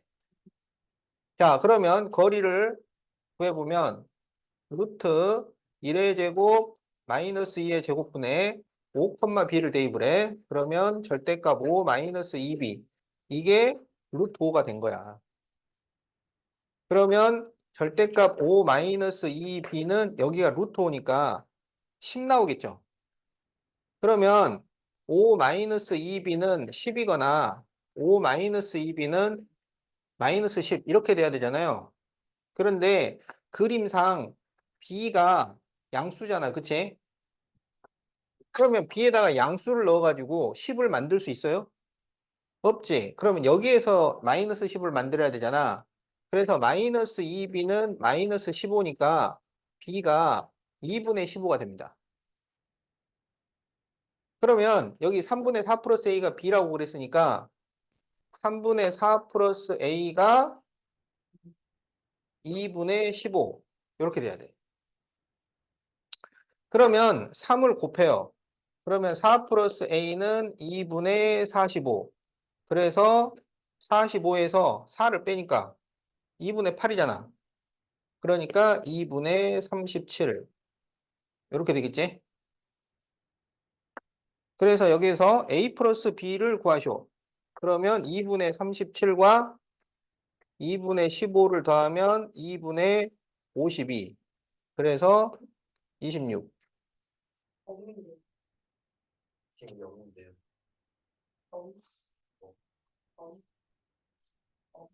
자, 그러면 거리를 구해보면 루트 1의 제곱 마이너스 2의 제곱분의 5,b를 대입을 해. 그러면 절대값 5 마이너스 2b. 이게 루트 5가 된 거야. 그러면 절대값 5 마이너스 2b는 여기가 루트 5니까 10 나오겠죠. 그러면 5 마이너스 2b는 10이거나 5 마이너스 2b는 마이너스 10 이렇게 돼야 되잖아요. 그런데 그림상 b가 양수잖아. 그치? 그러면 b에다가 양수를 넣어가지고 10을 만들 수 있어요? 없지. 그러면 여기에서 마이너스 10을 만들어야 되잖아. 그래서 마이너스 2b는 마이너스 15니까 b가 2분의 15가 됩니다. 그러면 여기 3분의 4 플러스 a가 b라고 그랬으니까 3분의 4 플러스 a가 2분의 15 이렇게 돼야 돼. 그러면 3을 곱해요. 그러면 4 플러스 a는 2분의 45. 그래서 45에서 4를 빼니까 2분의 8이잖아. 그러니까 2분의 37. 이렇게 되겠지? 그래서 여기에서 a 플러스 b를 구하시오. 그러면 2분의 37과 2분의 15를 더하면 2분의 52. 그래서 26. 없는데. 지금 0인데요. 없, 없, 없.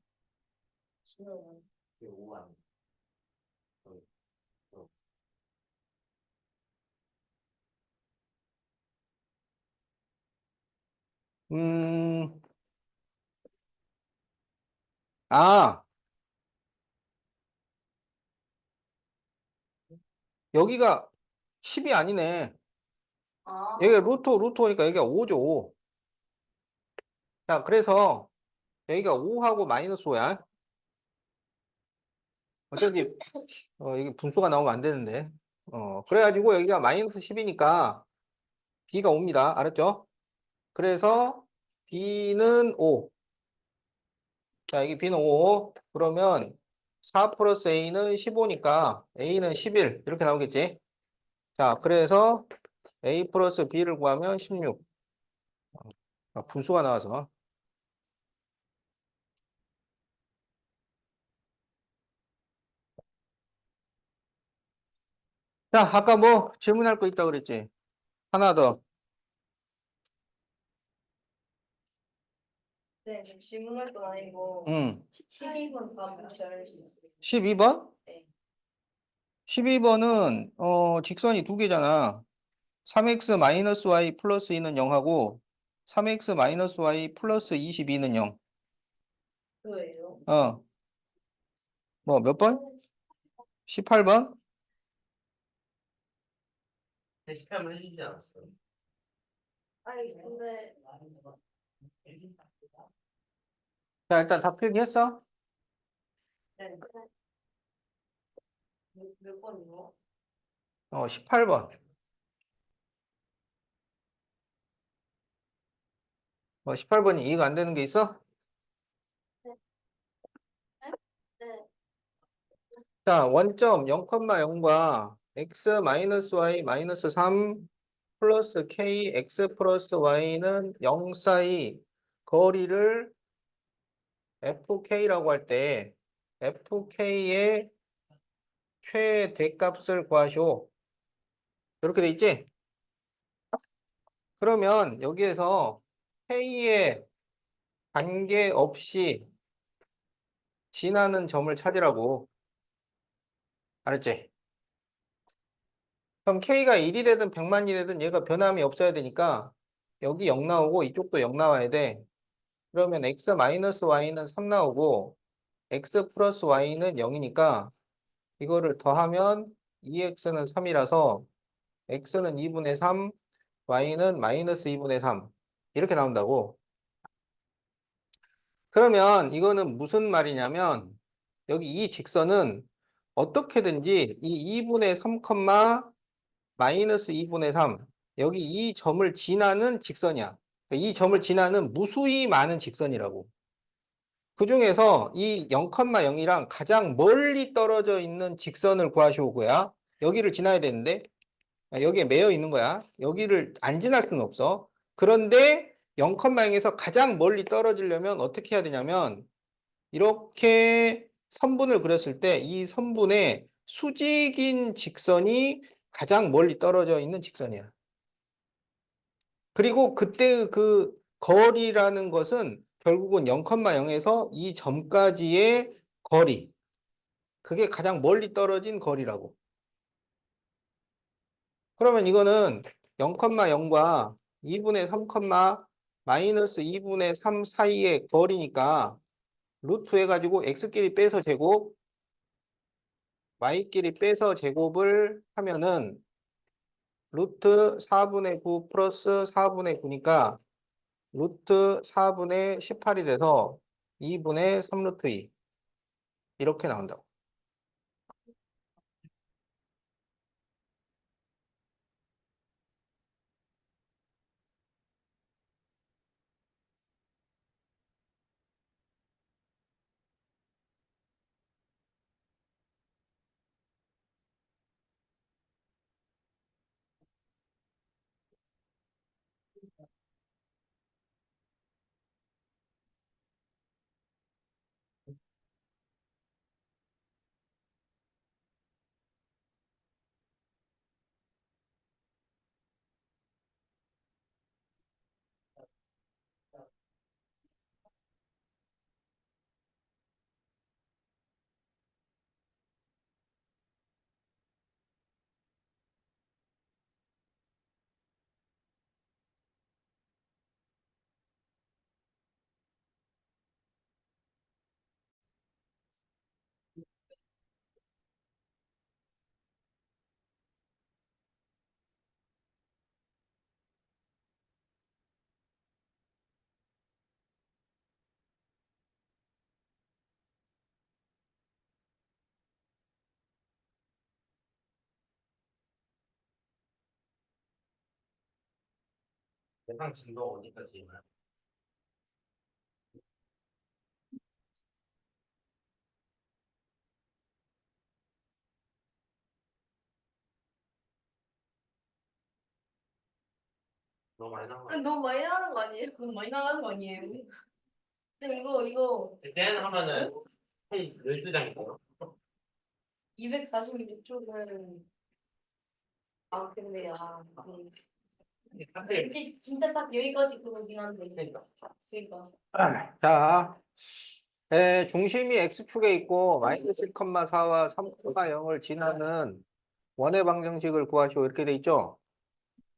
신호는 5 아니에요. 음, 아, 여기가 10이 아니네. 아, 여기가 루트 오니까 여기가 5죠, 5. 자, 그래서 여기가 5하고 마이너스 5야. 어쩐지, 이게 분수가 나오면 안 되는데. 그래가지고 여기가 마이너스 10이니까 b가 5입니다. 알았죠? 그래서 b는 5. 자, 여기 b는 5. 그러면 4 플러스 a는 15니까 a는 11. 이렇게 나오겠지? 자, 그래서 A 플러스 B를 구하면 16. 분수가 나와서. 자, 아까 뭐 질문할 거 있다고 그랬지? 하나 더. 네, 저 질문할 건 아니고 응. 12번 답 혹시 알수 있어요? 12번? 네. 12번은 직선이 두 개잖아. 3x 마이너스 y 플러스 2는 0하고 3x 마이너스 y 플러스 22는 0. 그거예요. 뭐 몇 번? 18번? 대시하면 해주지 않았어요? 아니 근데 자, 일단 다 필기했어? 네. 몇 번이요? 18번. 18번이 이해가 안 되는 게 있어? 네. 자, 원점 0,0과 x 마이너스 y 마이너스 3 플러스 k x 플러스 y는 0 사이 거리를 fk라고 할 때 fk의 최대값을 구하시오. 이렇게 돼 있지? 그러면 여기에서 k에 관계없이 지나는 점을 찾으라고. 알았지? 그럼 k가 1이 되든 100만이 되든 얘가 변함이 없어야 되니까 여기 0 나오고 이쪽도 0 나와야 돼. 그러면 x 마이너스 y는 3 나오고 x 플러스 y는 0이니까 이거를 더하면 2x는 3이라서 x는 2분의 3, y는 마이너스 2분의 3 이렇게 나온다고. 그러면 이거는 무슨 말이냐면 여기 이 직선은 어떻게든지 이 2분의 3, 마이너스 2분의 3 여기 이 점을 지나는 직선이야. 그러니까 이 점을 지나는 무수히 많은 직선이라고. 그 중에서 이 0,0이랑 가장 멀리 떨어져 있는 직선을 구하시오고요. 여기를 지나야 되는데 여기에 매여 있는 거야. 여기를 안 지날 수는 없어. 그런데 0,0에서 가장 멀리 떨어지려면 어떻게 해야 되냐면 이렇게 선분을 그렸을 때 이 선분의 수직인 직선이 가장 멀리 떨어져 있는 직선이야. 그리고 그때 그 거리라는 것은 결국은 0,0에서 이 점까지의 거리. 그게 가장 멀리 떨어진 거리라고. 그러면 이거는 0,0과 2분의 3, 마이너스 2분의 3 사이의 거리니까 루트 해가지고 x끼리 빼서 제곱, y끼리 빼서 제곱을 하면은 루트 4분의 9 플러스 4분의 9니까 루트 4분의 18이 돼서 2분의 3 루트 2 이렇게 나온다고. 대상 진도 어디까지 있나요? 너무 많이 나온 거 아니, 아니야? 너무 많이 나가는 거 아니에요? 너무 많이 나가는 거 아니에요? 근데 이거 쟤는 하면은 총 12장이거든. 246쪽은 아 근데 사실 진짜 딱 여기까지 그거긴 한데 그러니까 그러니까 자, 중심이 X축에 있고 마이너스 1,4와 3,0을 지나는 원의 방정식을 구하시오. 이렇게 돼 있죠?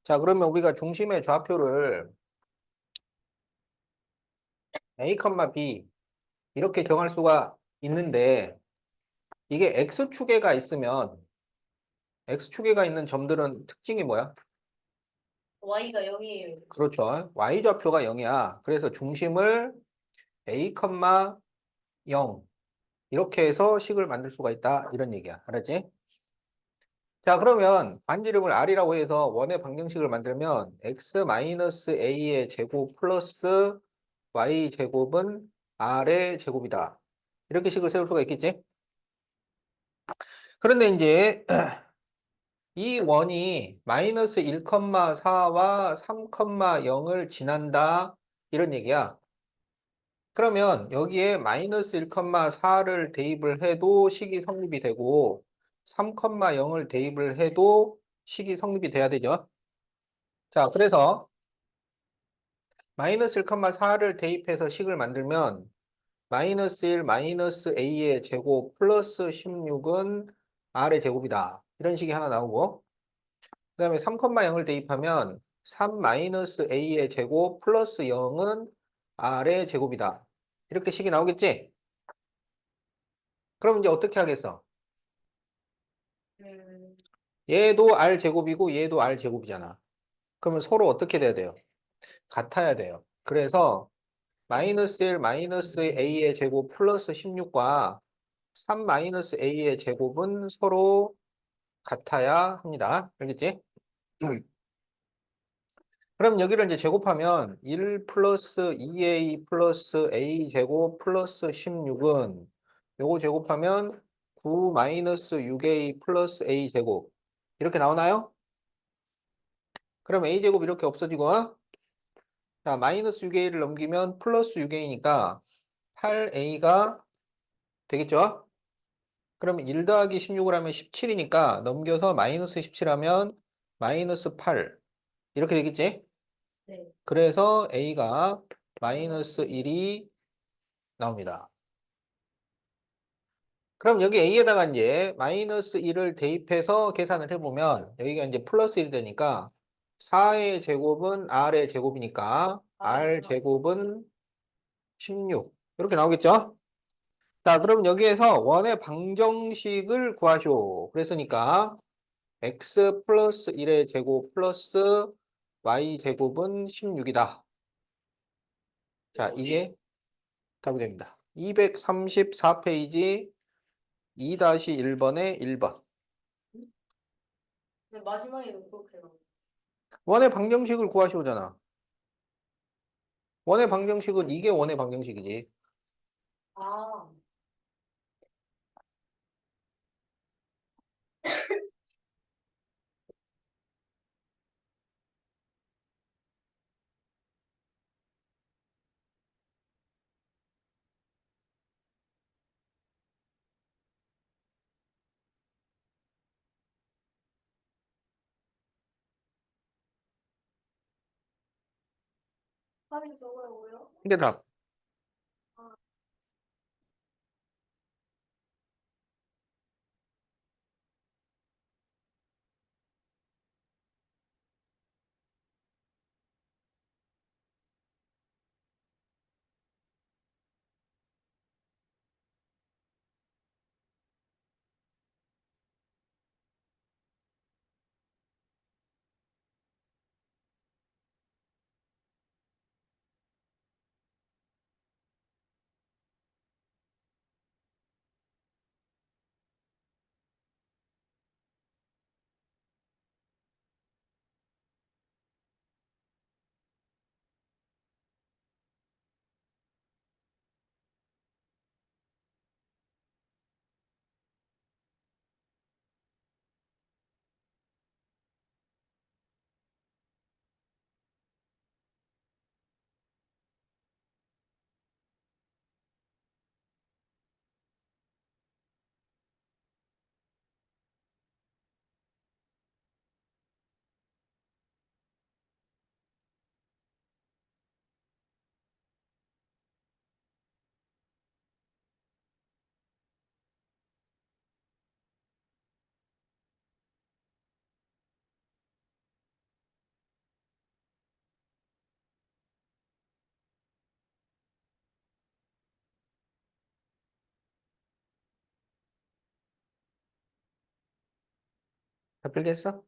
자, 그러면 우리가 중심의 좌표를 A, B 이렇게 정할 수가 있는데 이게 X축에가 있으면 X축에가 있는 점들은 특징이 뭐야? Y가 0이에요. 그렇죠. Y좌표가 0이야. 그래서 중심을 A, 0 이렇게 해서 식을 만들 수가 있다. 이런 얘기야. 알았지? 자, 그러면 반지름을 R이라고 해서 원의 방정식을 만들면 X-A의 제곱 플러스 Y 제곱은 R의 제곱이다. 이렇게 식을 세울 수가 있겠지? 그런데 이제 이 원이 마이너스 1,4와 3,0을 지난다. 이런 얘기야. 그러면 여기에 마이너스 1,4를 대입을 해도 식이 성립이 되고 3,0을 대입을 해도 식이 성립이 돼야 되죠. 자, 그래서 마이너스 1,4를 대입해서 식을 만들면 마이너스 1 마이너스 a의 제곱 플러스 16은 r의 제곱이다. 이런 식이 하나 나오고 그 다음에 3,0을 대입하면 3 마이너스 a의 제곱 플러스 0은 r의 제곱이다. 이렇게 식이 나오겠지? 그럼 이제 어떻게 하겠어? 음, 얘도 r 제곱이고 얘도 r 제곱이잖아. 그러면 서로 어떻게 돼야 돼요? 같아야 돼요. 그래서 마이너스 1 마이너스 a의 제곱 플러스 16과 3 마이너스 a의 제곱은 서로 같아야 합니다. 알겠지? 그럼 여기를 이제 제곱하면 1 플러스 2a 플러스 a 제곱 플러스 16은 요거 제곱하면 9 마이너스 6a 플러스 a 제곱 이렇게 나오나요? 그럼 a 제곱 이렇게 없어지고 자 마이너스 6a를 넘기면 플러스 6a니까 8a가 되겠죠? 그러면 1 더하기 16을 하면 17이니까 넘겨서 마이너스 17하면 마이너스 8 이렇게 되겠지? 네. 그래서 a가 마이너스 1이 나옵니다. 그럼 여기 a에다가 이제 마이너스 1을 대입해서 계산을 해보면 여기가 이제 플러스 1이 되니까 4의 제곱은 r의 제곱이니까 r 제곱은 16 이렇게 나오겠죠? 자, 그럼 여기에서 원의 방정식을 구하시오. 그랬으니까 x 플러스 1의 제곱 플러스 y 제곱은 16이다. 자, 이게 답이 됩니다. 234페이지 2-1번의 1번. 근데 마지막에 그렇게 나와. 원의 방정식을 구하시오잖아. 원의 방정식은 이게 원의 방정식이지. 아, 답이 적어요. 이게 답. 다 필기했어?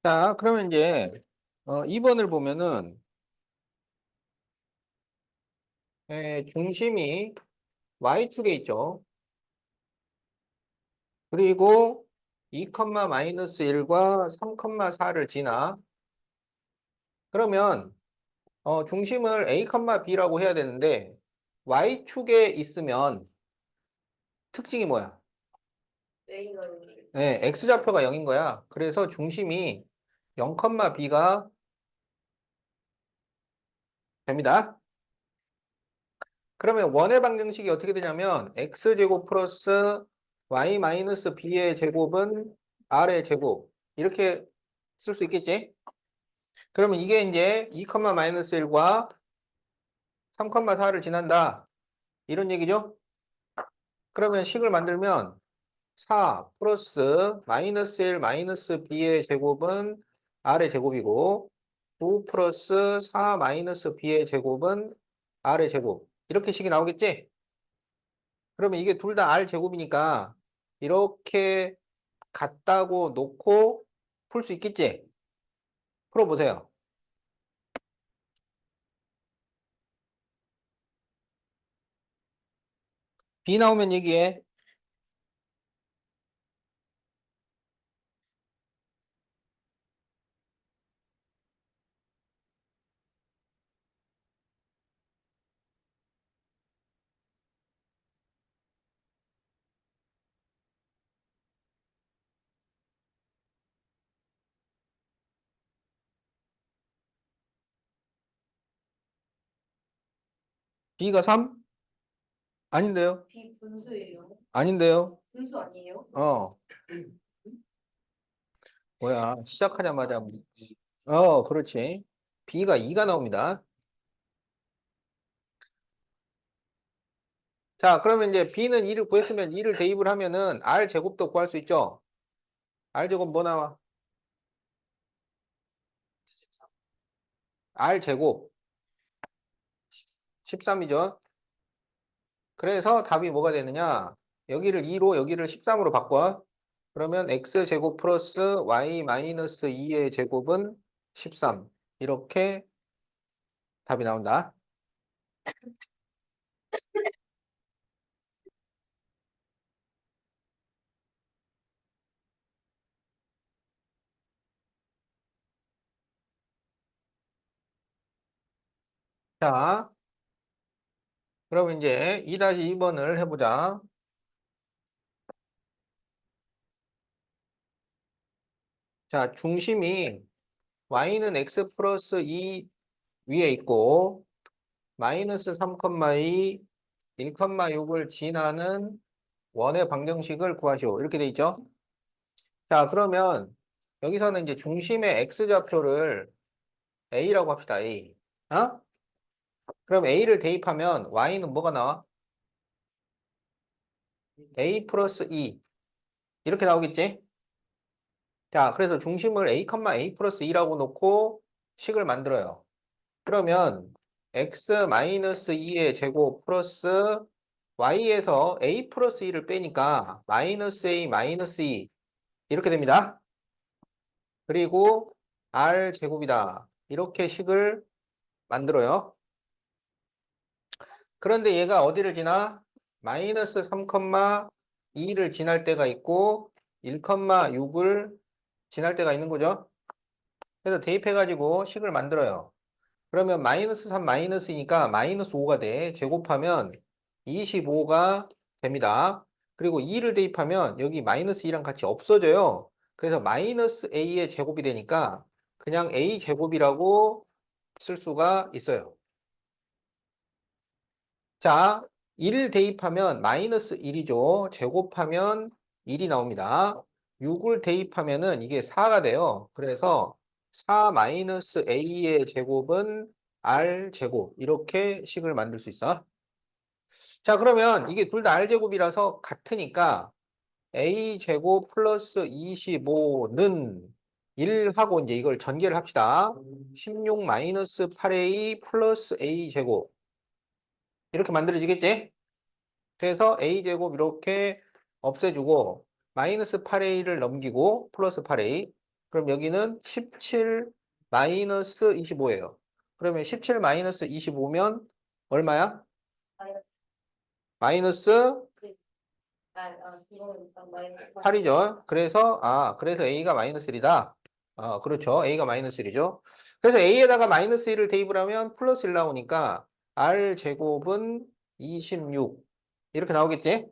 자, 그러면 이제 2번을 보면은 중심이 Y축에 있죠. 그리고 2, 마이너스 1과 3, 4를 지나. 그러면 중심을 A, B라고 해야 되는데 Y축에 있으면 특징이 뭐야? A가 네, X좌표가 0인 거야. 그래서 중심이 0, B가 됩니다. 그러면 원의 방정식이 어떻게 되냐면 X제곱 플러스 Y 마이너스 B의 제곱은 R의 제곱. 이렇게 쓸 수 있겠지? 그러면 이게 이제 2, 마이너스 1과 3, 4를 지난다. 이런 얘기죠? 그러면 식을 만들면 4 플러스 마이너스 1 마이너스 b의 제곱은 r의 제곱이고 9 플러스 4 마이너스 b의 제곱은 r의 제곱. 이렇게 식이 나오겠지? 그러면 이게 둘 다 r 제곱이니까 이렇게 같다고 놓고 풀 수 있겠지? 풀어보세요. b 나오면 얘기해. b가 3? 아닌데요? B 분수예요. 아닌데요? 분수 아니에요? 뭐야, 시작하자마자. 그렇지. b가 2가 나옵니다. 자, 그러면 이제 b는 2를 구했으면 2를 대입을 하면은 r 제곱도 구할 수 있죠? r 제곱 뭐 나와? r 제곱 13이죠? 그래서 답이 뭐가 되느냐? 여기를 2로 여기를 13으로 바꿔. 그러면 x 제곱 플러스 y 마이너스 2의 제곱은 13. 이렇게 답이 나온다. 자, 그럼 이제 2-2번을 해보자. 자, 중심이 y는 x 플러스 2 위에 있고 마이너스 3,2, 1,6을 지나는 원의 방정식을 구하시오. 이렇게 돼 있죠? 자, 그러면 여기서는 이제 중심의 x좌표를 a라고 합시다. a. 어? 그럼 a를 대입하면 y는 뭐가 나와? a 플러스 2. 이렇게 나오겠지? 자, 그래서 중심을 a, 플러스 2라고 놓고 식을 만들어요. 그러면 x 마이너스 2의 제곱 플러스 y에서 a 플러스 2를 빼니까 마이너스 a 마이너스 2 이렇게 됩니다. 그리고 r 제곱이다. 이렇게 식을 만들어요. 그런데 얘가 어디를 지나? 마이너스 3,2를 지날 때가 있고 1,6을 지날 때가 있는 거죠. 그래서 대입해가지고 식을 만들어요. 그러면 마이너스 3 마이너스니까 마이너스 5가 돼. 제곱하면 25가 됩니다. 그리고 2를 대입하면 여기 마이너스 2랑 같이 없어져요. 그래서 마이너스 a의 제곱이 되니까 그냥 a 제곱이라고 쓸 수가 있어요. 자, 1을 대입하면 마이너스 1이죠. 제곱하면 1이 나옵니다. 6을 대입하면은 이게 4가 돼요. 그래서 4 마이너스 a의 제곱은 R 제곱 이렇게 식을 만들 수 있어. 자, 그러면 이게 둘 다 R 제곱이라서 같으니까 A 제곱 플러스 25는 1하고 이제 이걸 전개를 합시다. 16 마이너스 8A 플러스 A 제곱 이렇게 만들어지겠지? 그래서 A 제곱 이렇게 없애주고 마이너스 8A를 넘기고 플러스 8A 그럼 여기는 17 마이너스 25예요. 그러면 17 마이너스 25면 얼마야? 마이너스. 마이너스 이거는 일단 마이너스 8이죠. 그래서 A가 마이너스 1이다. 그렇죠. A가 마이너스 1이죠. 그래서 A에다가 마이너스 1을 대입을 하면 플러스 1 나오니까 R 제곱은 26 이렇게 나오겠지?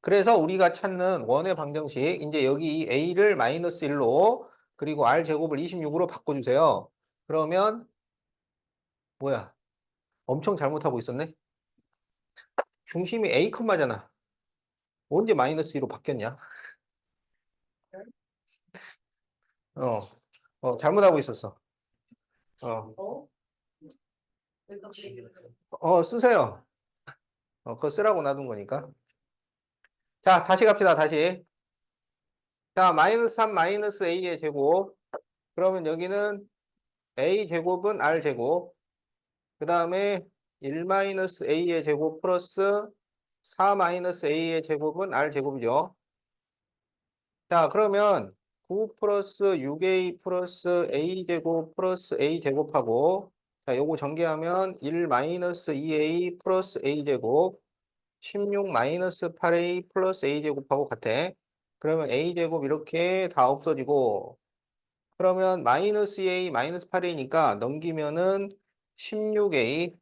그래서 우리가 찾는 원의 방정식 이제 여기 A를 마이너스 1로 그리고 R 제곱을 26으로 바꿔주세요. 그러면 뭐야? 엄청 잘못하고 있었네. 중심이 A 컴마잖아. 언제 마이너스 2로 바뀌었냐? 어, 잘못하고 있었어. 어, 쓰세요. 그거 쓰라고 놔둔 거니까. 자, 다시 갑시다, 다시. 자, 마이너스 3 마이너스 A의 제곱. 그러면 여기는 A 제곱은 R 제곱. 그 다음에 1 마이너스 A의 제곱 플러스 4 마이너스 A의 제곱은 R 제곱이죠. 자, 그러면 9 플러스 6A 플러스 A 제곱 플러스 A 제곱하고 자, 요거 전개하면 1 마이너스 2A 플러스 A 제곱 16 마이너스 8A 플러스 A 제곱하고 같아. 그러면 A 제곱 이렇게 다 없어지고 그러면 마이너스 2A 마이너스 8A니까 넘기면은 16A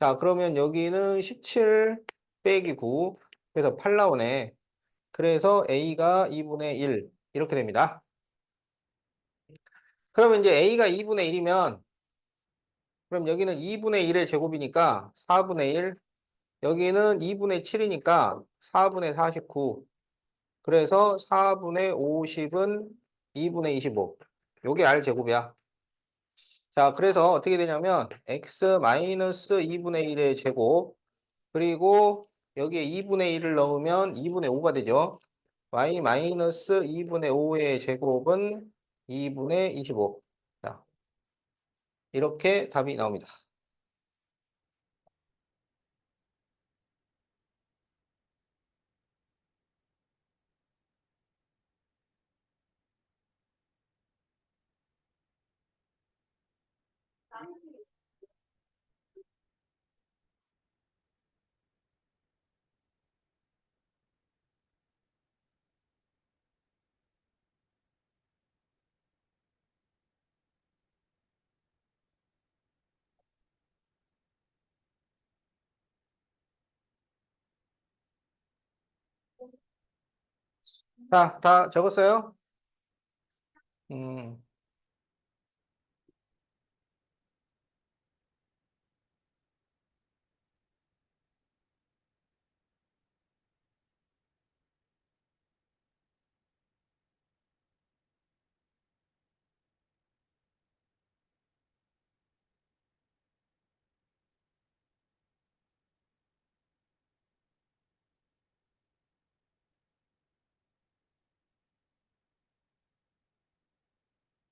자, 그러면 여기는 17 빼기 9 그래서 8 나오네. 그래서 A가 2분의 1 이렇게 됩니다. 그러면 이제 A가 2분의 1이면 그럼 여기는 2분의 1의 제곱이니까 4분의 1 여기는 2분의 7이니까 4분의 49 그래서 4분의 50은 2분의 25 요게 R 제곱이야. 자, 그래서 어떻게 되냐면 X 마이너스 2분의 1의 제곱 그리고 여기에 2분의 1을 넣으면 2분의 5가 되죠. Y 마이너스 2분의 5의 제곱은 2분의 25. 자, 이렇게 답이 나옵니다. 자, 다 적었어요? 음,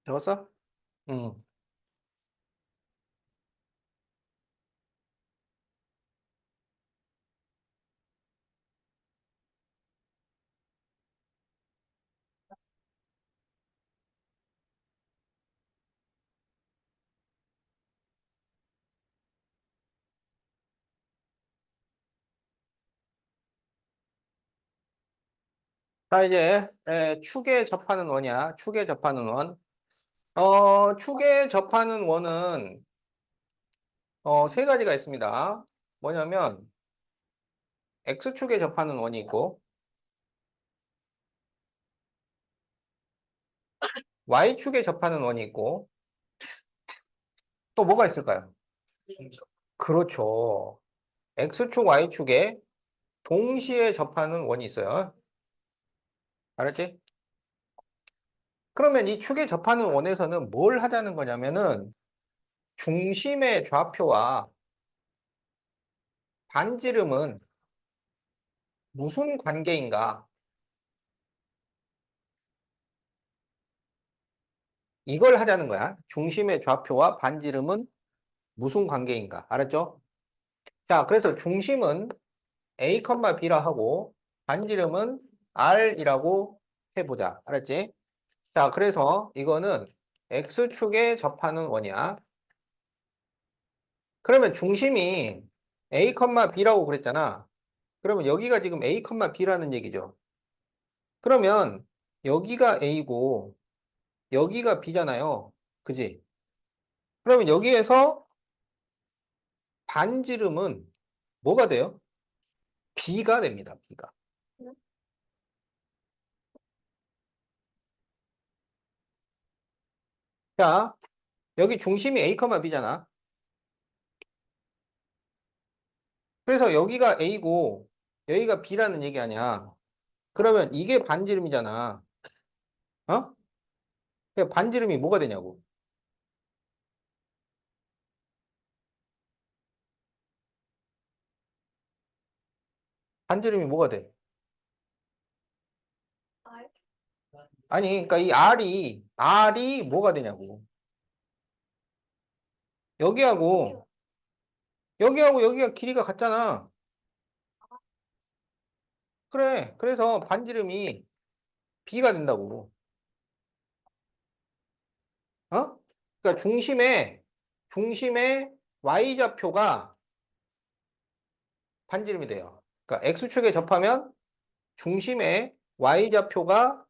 적었어? 음. 자, 이제 축에 접하는 원이야. 축에 접하는 원. 축에 접하는 원은 세 가지가 있습니다. 뭐냐면 X축에 접하는 원이 있고 Y축에 접하는 원이 있고 또 뭐가 있을까요? 그렇죠. X축, Y축에 동시에 접하는 원이 있어요. 알았지? 그러면 이 축에 접하는 원에서는 뭘 하자는 거냐면은 중심의 좌표와 반지름은 무슨 관계인가? 이걸 하자는 거야. 중심의 좌표와 반지름은 무슨 관계인가? 알았죠? 자, 그래서 중심은 A, B라 하고 반지름은 R이라고 해보자. 알았지? 자, 그래서 이거는 X축에 접하는 원이야. 그러면 중심이 A, B라고 그랬잖아. 그러면 여기가 지금 A, B라는 얘기죠. 그러면 여기가 A고 여기가 B잖아요. 그지? 그러면 여기에서 반지름은 뭐가 돼요? B가 됩니다. B가. 자, 여기 중심이 A, B잖아. 그래서 여기가 A고 여기가 B라는 얘기 아니야. 그러면 이게 반지름이잖아. 어? 그러니까 반지름이 뭐가 되냐고. 반지름이 뭐가 돼? R. 아니, 그러니까 이 R이 뭐가 되냐고. 여기하고, 여기하고 여기가 길이가 같잖아. 그래. 그래서 반지름이 B가 된다고. 어? 그러니까 중심의 Y좌표가 반지름이 돼요. 그러니까 X축에 접하면 중심의 Y좌표가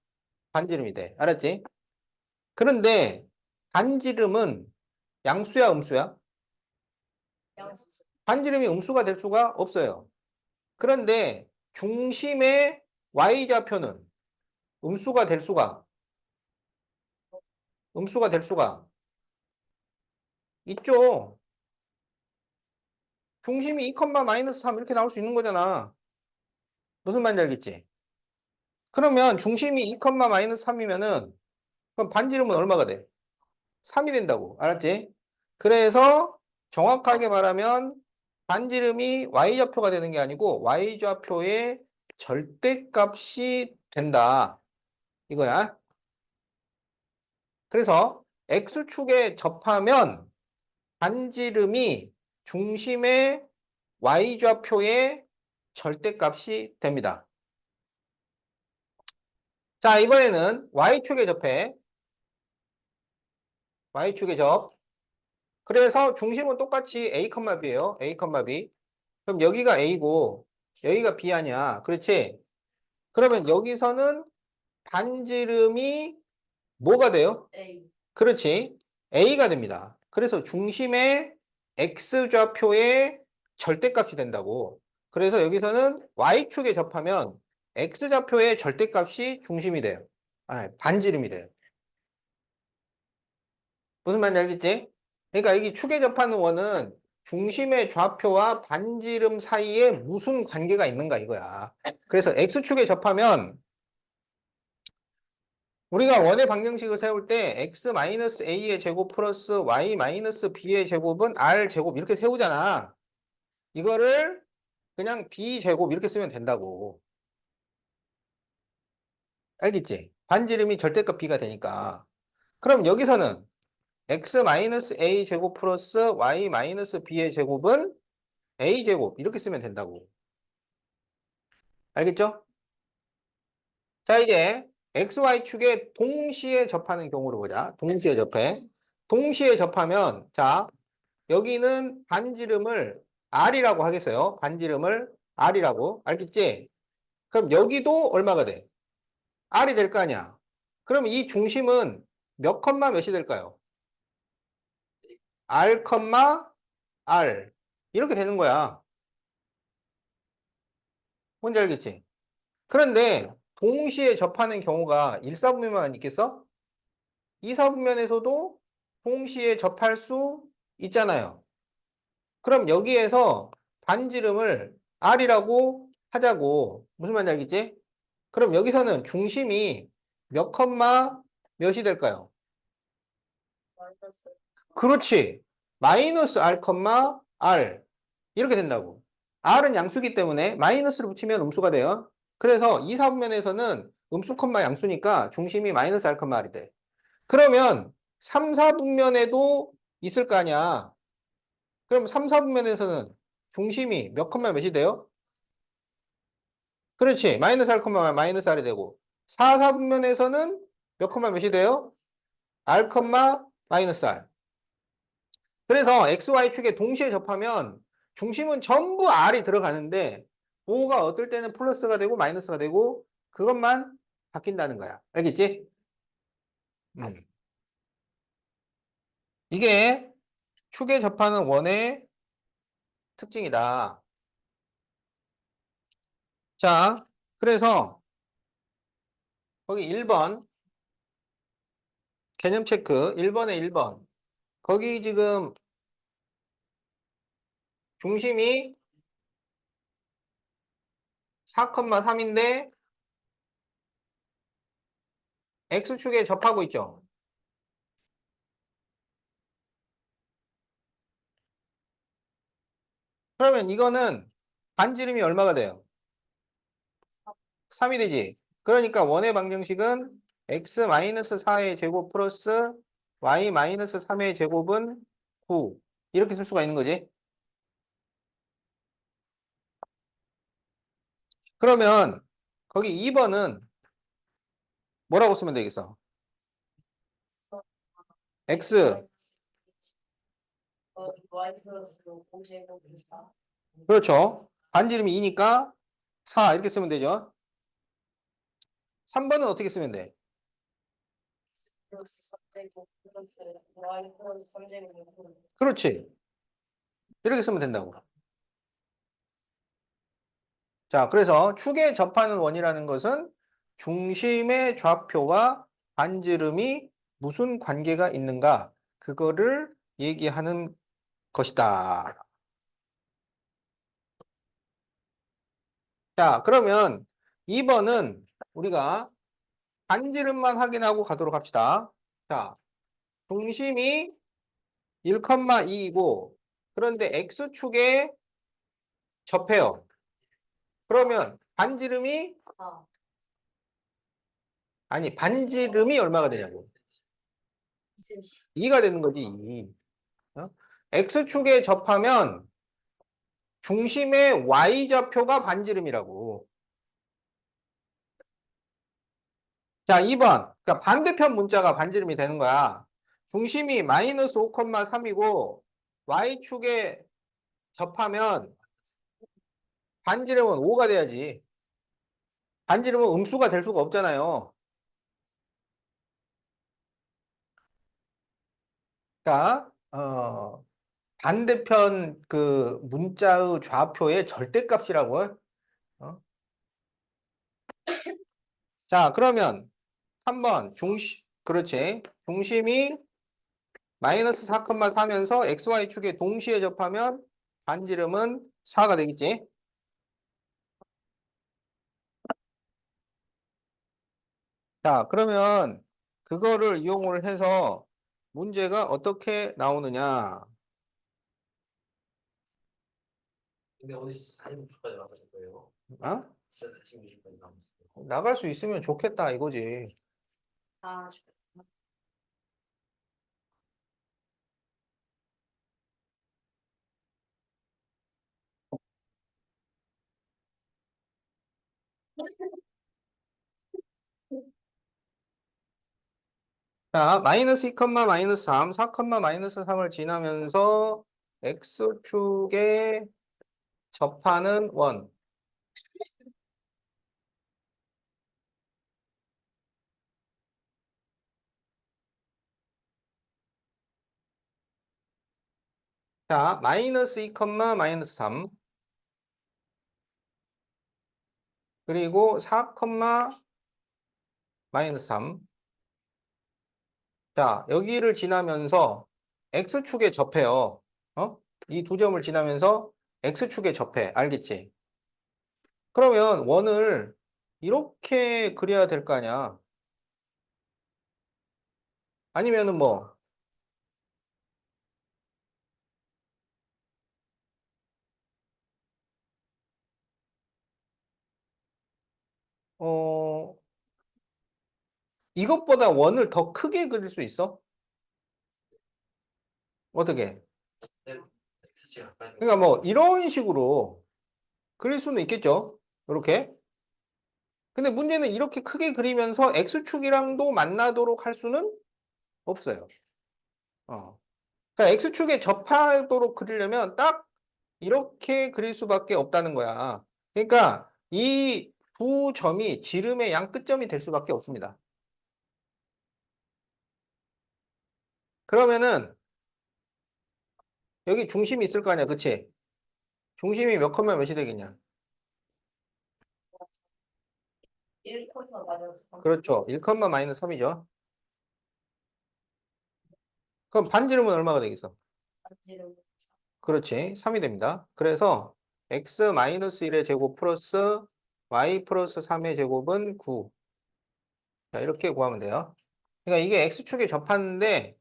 반지름이 돼. 알았지? 그런데 반지름은 양수야, 음수야? 양수. 반지름이 음수가 될 수가 없어요. 그런데 중심의 Y좌표는 음수가 될 수가, 음수가 될 수가 있죠. 중심이 2, 마이너스 3 이렇게 나올 수 있는 거잖아. 무슨 말인지 알겠지? 그러면 중심이 2, 마이너스 3이면은 그럼 반지름은 얼마가 돼? 3이 된다고. 알았지? 그래서 정확하게 말하면 반지름이 Y좌표가 되는 게 아니고 Y좌표의 절대값이 된다. 이거야. 그래서 X축에 접하면 반지름이 중심의 Y좌표의 절대값이 됩니다. 자, 이번에는 Y축에 접해. Y축에 접. 그래서 중심은 똑같이 A, B예요. A, B. 그럼 여기가 A고 여기가 B 아니야. 그렇지? 그러면 여기서는 반지름이 뭐가 돼요? A. 그렇지. A가 됩니다. 그래서 중심의 X좌표의 절대값이 된다고. 그래서 여기서는 Y축에 접하면 X좌표의 절대값이 중심이 돼요. 아, 반지름이 돼요. 무슨 말인지 알겠지? 그러니까 여기 축에 접하는 원은 중심의 좌표와 반지름 사이에 무슨 관계가 있는가 이거야. 그래서 X축에 접하면 우리가 원의 방정식을 세울 때 x-a의 제곱 플러스 y-b의 제곱은 r 제곱 이렇게 세우잖아. 이거를 그냥 b 제곱 이렇게 쓰면 된다고. 알겠지? 반지름이 절대값 b가 되니까. 그럼 여기서는 x-a 제곱 플러스 y-b의 제곱은 a 제곱 이렇게 쓰면 된다고. 알겠죠? 자, 이제 XY축에 동시에 접하는 경우를 보자. 동시에 접해. 동시에 접하면, 자, 여기는 반지름을 R이라고 하겠어요. 반지름을 R이라고. 알겠지? 그럼 여기도 얼마가 돼? R이 될 거 아니야. 그럼 이 중심은 몇 컴마 몇이 될까요? R, R. 이렇게 되는 거야. 뭔지 알겠지? 그런데 동시에 접하는 경우가 1사분면만 있겠어? 2사분면에서도 동시에 접할 수 있잖아요. 그럼 여기에서 반지름을 R이라고 하자고. 무슨 말인지 알겠지? 그럼 여기서는 중심이 몇 컴마 몇이 될까요? 마이너스. 그렇지. 마이너스 R, R 이렇게 된다고. R은 양수기 때문에 마이너스를 붙이면 음수가 돼요. 그래서 2, 4분면에서는 음수, 양수니까 중심이 마이너스 R, R이 돼. 그러면 3, 4분면에도 있을 거 아니야. 그럼 3, 4분면에서는 중심이 몇 컴마 몇이 돼요? 그렇지. 마이너스 R, 마이너스 R이 되고 4, 4분면에서는 몇 컴마 몇이 돼요? R, 마이너스 R. 그래서 XY축에 동시에 접하면 중심은 전부 R이 들어가는데 O가 어떨 때는 플러스가 되고 마이너스가 되고 그것만 바뀐다는 거야. 알겠지? 음. 이게 축에 접하는 원의 특징이다. 자, 그래서 거기 1번 개념 체크 1번에 1번 거기 지금 중심이 4,3인데 X축에 접하고 있죠. 그러면 이거는 반지름이 얼마가 돼요? 3이 되지. 그러니까 원의 방정식은 x-4의 제곱 플러스 y-3의 제곱은 9. 이렇게 쓸 수가 있는 거지. 그러면 거기 2번은 뭐라고 쓰면 되겠어? x y 플러스 5제곱 4 그렇죠. 반지름이 2니까 4 이렇게 쓰면 되죠. 3번은 어떻게 쓰면 돼? 플러스 4제곱 플러스 y 플러스 3제곱 그렇지. 이렇게 쓰면 된다고. 자, 그래서 축에 접하는 원이라는 것은 중심의 좌표와 반지름이 무슨 관계가 있는가? 그거를 얘기하는 것이다. 자, 그러면 2번은 우리가 반지름만 확인하고 가도록 합시다. 자, 중심이 1,2이고 그런데 X축에 접해요. 그러면 반지름이 아, 아니 반지름이 얼마가 되냐고. 2cm 2가 되는 거지. 2. 어? X축에 접하면 중심의 Y좌표가 반지름이라고. 자, 2번. 그러니까 반대편 문자가 반지름이 되는 거야. 중심이 마이너스 5,3이고 Y축에 접하면 반지름은 5가 돼야지. 반지름은 음수가 될 수가 없잖아요. 그러니까 반대편 그 문자의 좌표의 절대값이라고. 어? 자, 그러면 3번 그렇지. 중심이 마이너스 4,4면서 XY축에 동시에 접하면 반지름은 4가 되겠지. 자, 그러면 그거를 이용을 해서 문제가 어떻게 나오느냐. 근데 오늘 46초까지 나가실 거예요. 어? 진짜 46초까지 나가실 거예요. 나갈 수 있으면 좋겠다 이거지. 아, 자, 마이너스 2, 마이너스 3, 4, 마이너스 3을 지나면서 X축에 접하는 원. 자, 마이너스 2, 마이너스 3. 그리고 4, 마이너스 3. 자, 여기를 지나면서 X축에 접해요. 어? 이 두 점을 지나면서 X축에 접해. 알겠지? 그러면 원을 이렇게 그려야 될 거 아니야. 아니면은 뭐, 어, 이것보다 원을 더 크게 그릴 수 있어? 어떻게? 네, X축 가까이. 그러니까 뭐 이런 식으로 그릴 수는 있겠죠. 이렇게. 근데 문제는 이렇게 크게 그리면서 X축이랑도 만나도록 할 수는 없어요. 그러니까 X축에 접하도록 그리려면 딱 이렇게 그릴 수밖에 없다는 거야. 그러니까 이 두 점이 지름의 양 끝점이 될 수밖에 없습니다. 그러면은 여기 중심이 있을 거 아니야, 그치? 중심이 몇 컴마 몇이 되겠냐? 1 코드가 맞았어. 그렇죠. 1 컴마 마이너스 3이죠. 그럼 반지름은 얼마가 되겠어? 반지름 그렇지. 3이 됩니다. 그래서 x 마이너스 1의 제곱 플러스 y 플러스 3의 제곱은 9. 자, 이렇게 구하면 돼요. 그러니까 이게 x축에 접하는데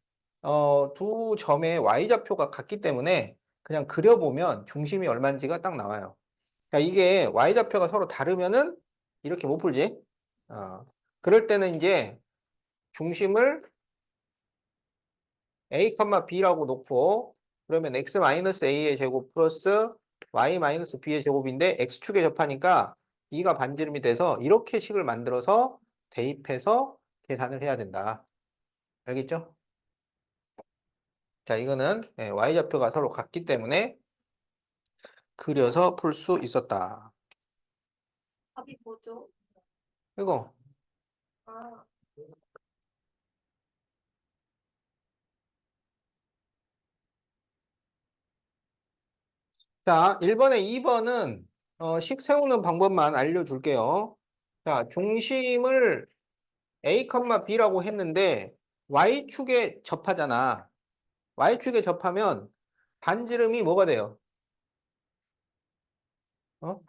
두 점의 y좌표가 같기 때문에 그냥 그려보면 중심이 얼마인지가 딱 나와요. 그러니까 이게 y좌표가 서로 다르면은 이렇게 못 풀지. 어, 그럴 때는 이제 중심을 a, b라고 놓고 그러면 x-a의 제곱 플러스 y-b의 제곱인데 x축에 접하니까 2가 반지름이 돼서 이렇게 식을 만들어서 대입해서 계산을 해야 된다. 알겠죠? 자, 이거는 y좌표가 서로 같기 때문에 그려서 풀 수 있었다. 합이 뭐죠? 이거 아, 자, 1번에 2번은 식 세우는 방법만 알려줄게요. 자, 중심을 A, B라고 했는데 Y축에 접하잖아. Y축에 접하면 반지름이 뭐가 돼요? 어?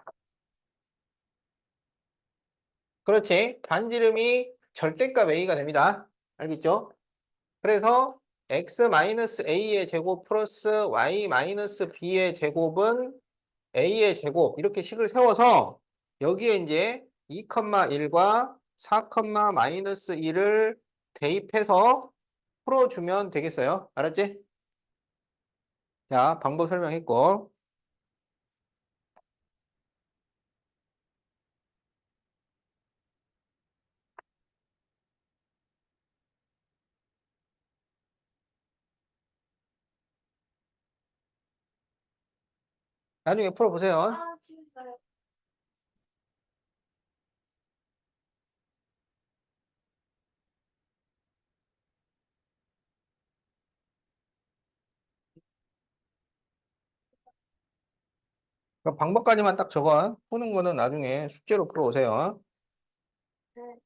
그렇지. 반지름이 절대값 A가 됩니다. 알겠죠? 그래서 x-a의 제곱 플러스 y-b의 제곱은 a의 제곱 이렇게 식을 세워서 여기에 이제 2,1과 4,-1을 대입해서 풀어주면 되겠어요. 알았지? 자, 방법 설명했고. 나중에 풀어보세요. 아, 진짜요? 그럼 방법까지만 딱 적어. 푸는 거는 나중에 숙제로 풀어오세요. 네.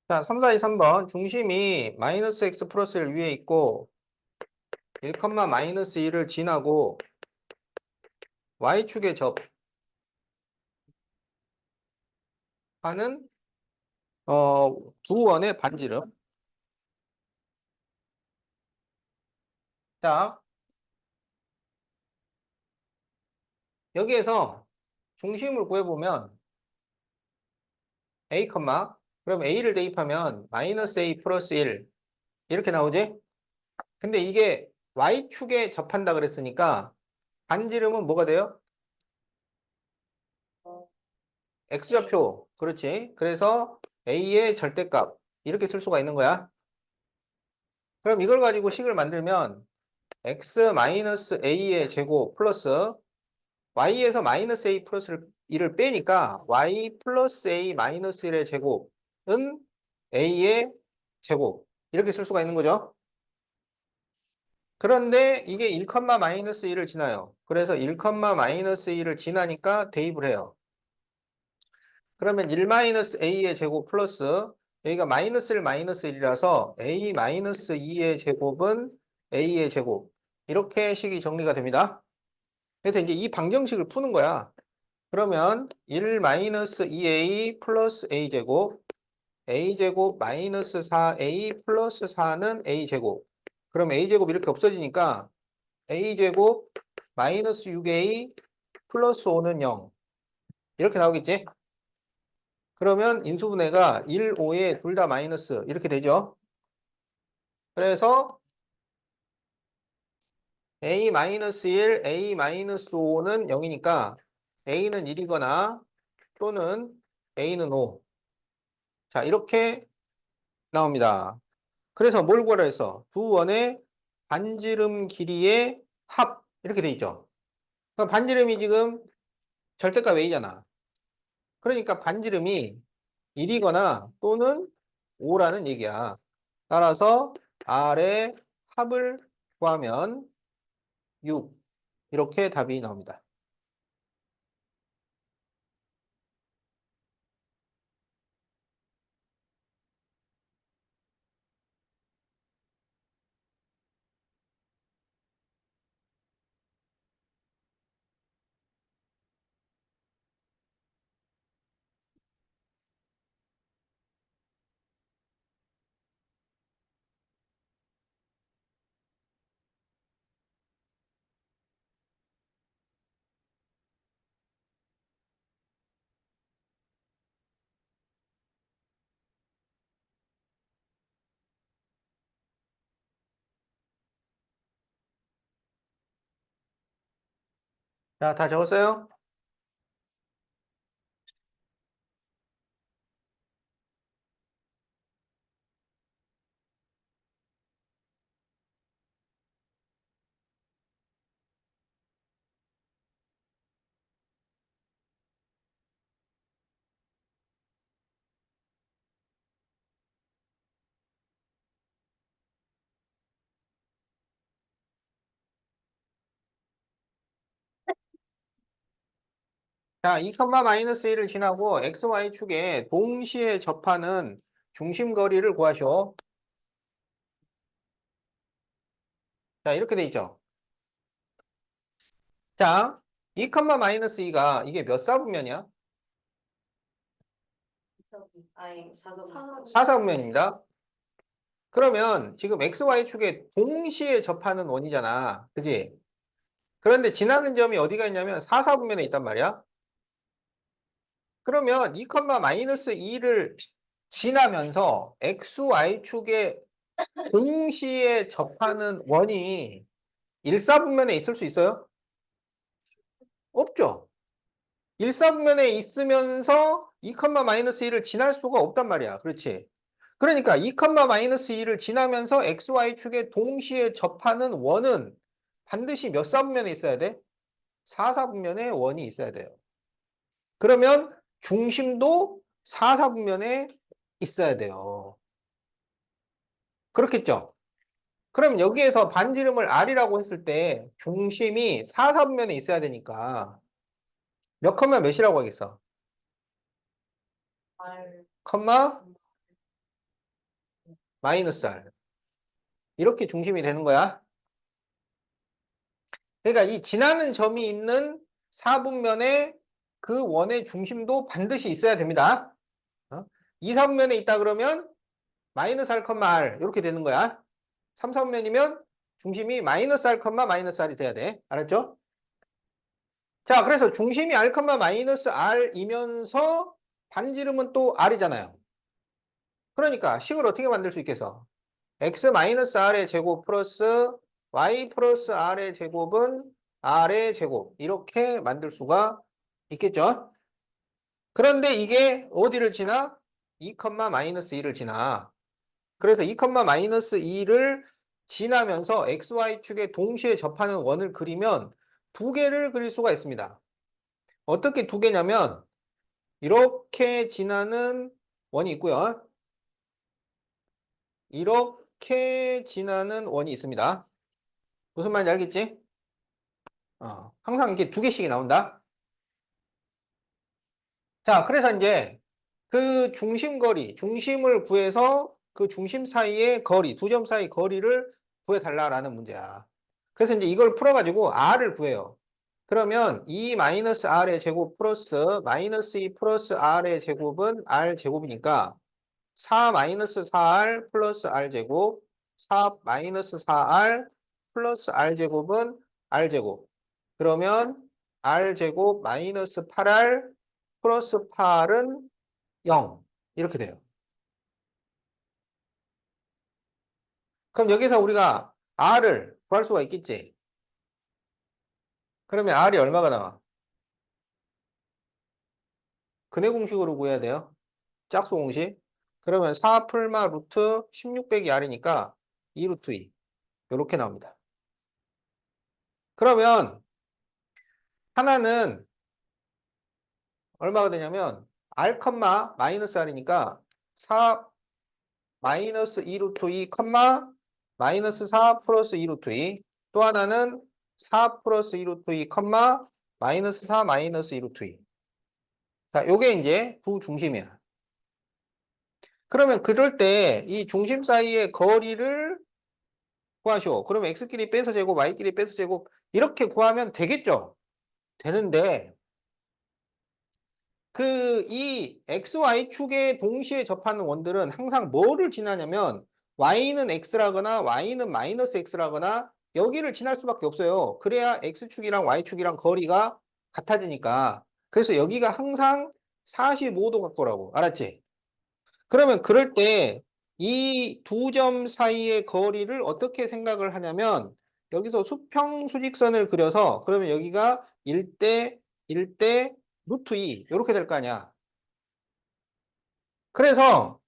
자, 3, 4, 2, 3번. 중심이 마이너스 x 플러스 1 위에 있고 1, 마이너스 1을 지나고 y축에 접하는 두 원의 반지름. 자, 여기에서 중심을 구해보면 a, 그럼 a를 대입하면 마이너스 a 플러스 1 이렇게 나오지? 근데 이게 y축에 접한다 그랬으니까 반지름은 뭐가 돼요? 어, x좌표. 그렇지. 그래서 a의 절대값 이렇게 쓸 수가 있는 거야. 그럼 이걸 가지고 식을 만들면 x-a의 제곱 플러스 y에서 마이너스 a 플러스 1을 빼니까 y 플러스 a 마이너스 1의 제곱은 a의 제곱 이렇게 쓸 수가 있는 거죠. 그런데 이게 1, 마이너스 1을 지나요. 그래서 1, 마이너스 1을 지나니까 대입을 해요. 그러면 1 마이너스 a의 제곱 플러스 여기가 마이너스 1 마이너스 1이라서 a 마이너스 2의 제곱은 a의 제곱 이렇게 식이 정리가 됩니다. 그래서 이제 이 방정식을 푸는 거야. 그러면 1 마이너스 2a 플러스 a제곱 a제곱 마이너스 4a 플러스 4는 a제곱. 그럼 a제곱 이렇게 없어지니까 a제곱 마이너스 6a 플러스 5는 0. 이렇게 나오겠지? 그러면 인수분해가 1, 5에 둘 다 마이너스 이렇게 되죠? 그래서 a-1, a-5는 0이니까 a는 1이거나 또는 a는 5. 자, 이렇게 나옵니다. 그래서 뭘 구하라 했어? 두 원의 반지름 길이의 합. 이렇게 돼 있죠. 그럼 반지름이 지금 절대값 a잖아. 그러니까 반지름이 1이거나 또는 5라는 얘기야. 따라서 R의 합을 구하면 6. 이렇게 답이 나옵니다. 자, 다 적었어요? 자, 2, 마이너스 1을 지나고 XY축에 동시에 접하는 중심거리를 구하시오. 자, 이렇게 돼 있죠. 자, 2, 마이너스 2가 이게 몇 사분면이야? 아니, 사선. 4사분면입니다. 그러면 지금 XY축에 동시에 접하는 원이잖아. 그지? 그런데 지나는 점이 어디가 있냐면 4사분면에 있단 말이야. 그러면 2, 마이너스 2를 지나면서 XY축에 동시에 접하는 원이 1사분면에 있을 수 있어요? 없죠. 1사분면에 있으면서 2, 마이너스 2를 지날 수가 없단 말이야. 그렇지? 그러니까 2, 마이너스 2를 지나면서 XY축에 동시에 접하는 원은 반드시 몇 사분면에 있어야 돼? 4사분면에 원이 있어야 돼요. 그러면 중심도 4사분면에 있어야 돼요. 그렇겠죠? 그럼 여기에서 반지름을 R이라고 했을 때 중심이 4사분면에 있어야 되니까 몇 컴마 몇이라고 하겠어? R. 컴마 마이너스 R. 이렇게 중심이 되는 거야. 그러니까 이 지나는 점이 있는 4분면에 그 원의 중심도 반드시 있어야 됩니다. 2, 4분면에 있다 그러면 마이너스 R, R 이렇게 되는 거야. 3, 4분면이면 중심이 마이너스 R, 마이너스 R이 돼야 돼. 알았죠? 자, 그래서 중심이 R, 마이너스 R이면서 반지름은 또 R이잖아요. 그러니까 식을 어떻게 만들 수 있겠어? X 마이너스 R의 제곱 플러스 Y 플러스 R의 제곱은 R의 제곱. 이렇게 만들 수가 있겠죠? 그런데 이게 어디를 지나? 2, 마이너스 2를 지나. 그래서 2, 마이너스 2를 지나면서 XY축에 동시에 접하는 원을 그리면 두 개를 그릴 수가 있습니다. 어떻게 두 개냐면 이렇게 지나는 원이 있고요. 이렇게 지나는 원이 있습니다. 무슨 말인지 알겠지? 항상 이렇게 두 개씩이 나온다. 자, 그래서 이제 그 중심거리, 중심을 구해서 그 중심 사이의 거리, 두 점 사이 거리를 구해달라라는 문제야. 그래서 이제 이걸 풀어가지고 R을 구해요. 그러면 2 마이너스 R의 제곱 플러스 마이너스 2 플러스 R의 제곱은 R 제곱이니까 4 마이너스 4R 플러스 R 제곱 4 마이너스 4R 플러스 R 제곱은 R 제곱. 그러면 R 제곱 마이너스 8R 플러스 8은 0. 이렇게 돼요. 그럼 여기서 우리가 R을 구할 수가 있겠지? 그러면 R이 얼마가 나와? 근해 공식으로 구해야 돼요. 짝수 공식. 그러면 4 풀마 루트 16 빼기 R이니까 2 루트 2. 이렇게 나옵니다. 그러면 하나는 얼마가 되냐면 R, 마이너스 R이니까 4 마이너스 2 루트 2, 마이너스 4 플러스 2 루트 2. 또 하나는 4 플러스 2 루트 2, 마이너스 4 마이너스 2 루트 2. 자, 요게 이제 부중심이야. 그러면 그럴 때 이 중심 사이의 거리를 구하시오. 그러면 x끼리 빼서 제곱, y끼리 빼서 제곱 이렇게 구하면 되겠죠? 되는데 이 XY축에 동시에 접하는 원들은 항상 뭐를 지나냐면 Y는 X라거나 Y는 마이너스 X라거나 여기를 지날 수밖에 없어요. 그래야 X축이랑 Y축이랑 거리가 같아지니까. 그래서 여기가 항상 45도 각도라고. 알았지? 그러면 그럴 때 이 두 점 사이의 거리를 어떻게 생각을 하냐면 여기서 수평 수직선을 그려서 그러면 여기가 1대 1대 루트 2 이렇게 될 거 아니야. 그래서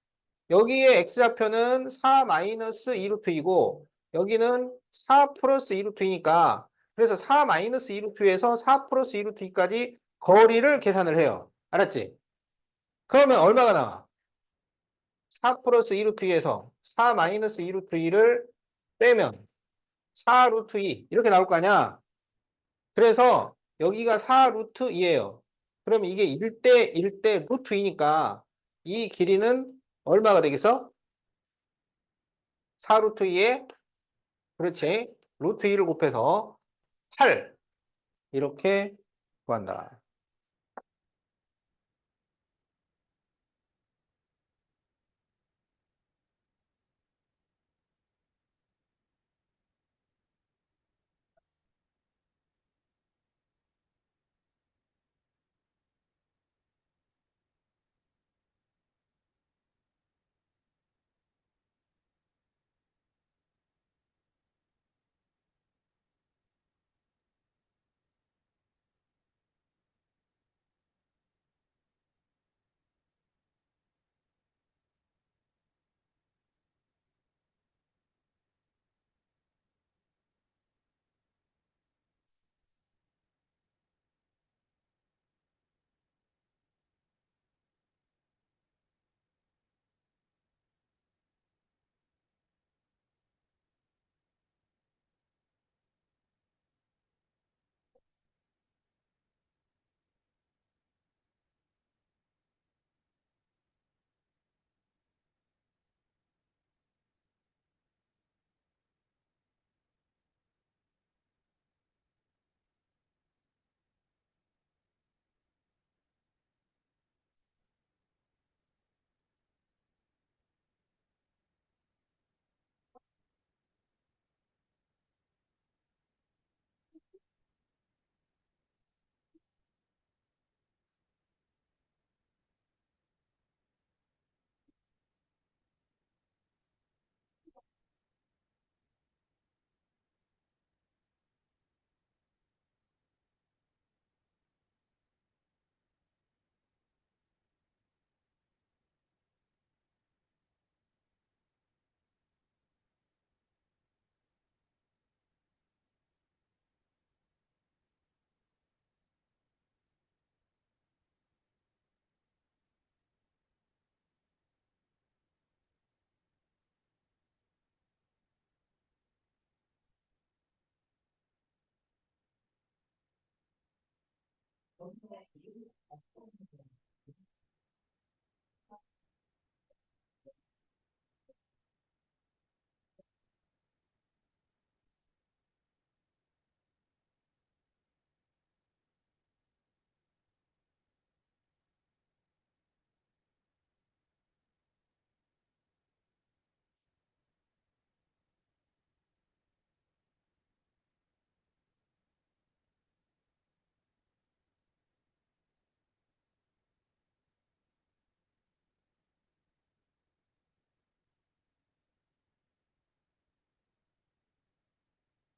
여기에 x좌표는 4 마이너스 2 루트 2고 여기는 4 플러스 2 루트 2니까 그래서 4 마이너스 2 루트 2에서 4 플러스 2 루트 2까지 거리를 계산을 해요. 알았지? 그러면 얼마가 나와? 4 플러스 2 루트 2에서 4 마이너스 2 루트 2를 빼면 4 루트 2 이렇게 나올 거 아니야. 그래서 여기가 4 루트 2예요. 그러면 이게 1대 1대 루트 2니까 이 길이는 얼마가 되겠어? 4 루트 2에 그렇지. 루트 2를 곱해서 8 이렇게 구한다.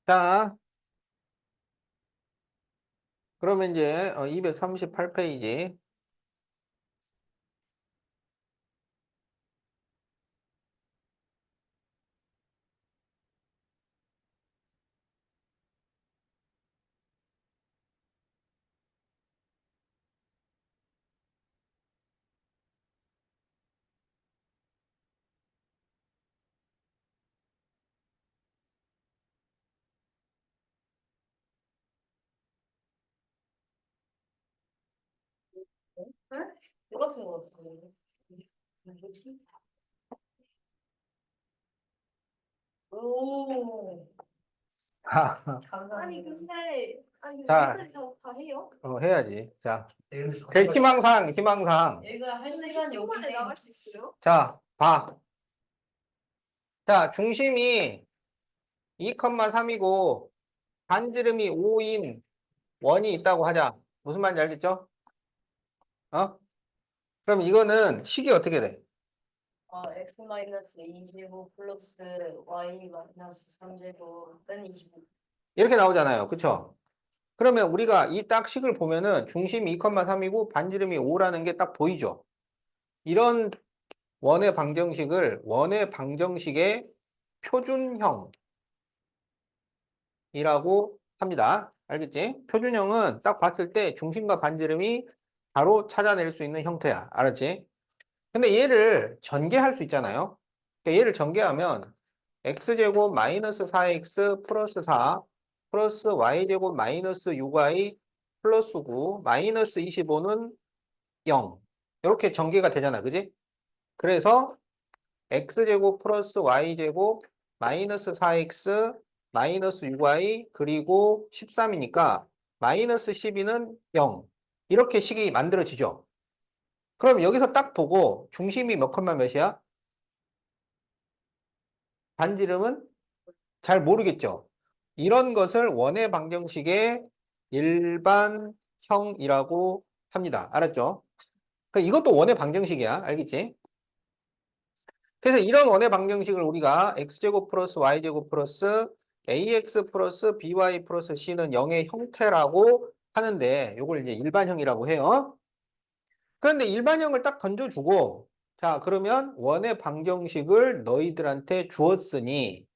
자, 그러면 이제 238페이지. 네? 누가 쓴 거였어? 뭐지? 오, 아니 감사합니다. 근데 아니 자. 애들이 다 해요? 해야지. 자, 네, 그 희망상. 얘가 할 근데 시간이 10분 없기 만에 때문에. 나갈 수 있어요? 자, 봐. 자, 중심이 2,3이고 반지름이 5인 원이 있다고 하자. 무슨 말인지 알겠죠? 어? 그럼 이거는 식이 어떻게 돼? x 마이너스 2제곱 플러스 y 마이너스 3제곱은 25. 이렇게 나오잖아요. 그쵸? 그러면 우리가 이 딱 식을 보면은 중심이 2,3이고 반지름이 5라는 게 딱 보이죠? 이런 원의 방정식을 원의 방정식의 표준형이라고 합니다. 알겠지? 표준형은 딱 봤을 때 중심과 반지름이 바로 찾아낼 수 있는 형태야. 알았지? 근데 얘를 전개할 수 있잖아요. 그러니까 얘를 전개하면 x제곱 마이너스 4x 플러스 4 플러스 y제곱 마이너스 6y 플러스 9 마이너스 25는 0 이렇게 전개가 되잖아. 그지? 그래서 x제곱 플러스 y제곱 마이너스 4x 마이너스 6y 그리고 13이니까 마이너스 12는 0 이렇게 식이 만들어지죠. 그럼 여기서 딱 보고 중심이 몇 컴마 몇이야? 반지름은 잘 모르겠죠. 이런 것을 원의 방정식의 일반형이라고 합니다. 알았죠? 그러니까 이것도 원의 방정식이야. 알겠지? 그래서 이런 원의 방정식을 우리가 x제곱 플러스 y제곱 플러스 ax 플러스 by 플러스 c는 0의 형태라고 하는데 이걸 이제 일반형이라고 해요. 그런데 일반형을 딱 던져주고 자 그러면 원의 방정식을 너희들한테 주었으니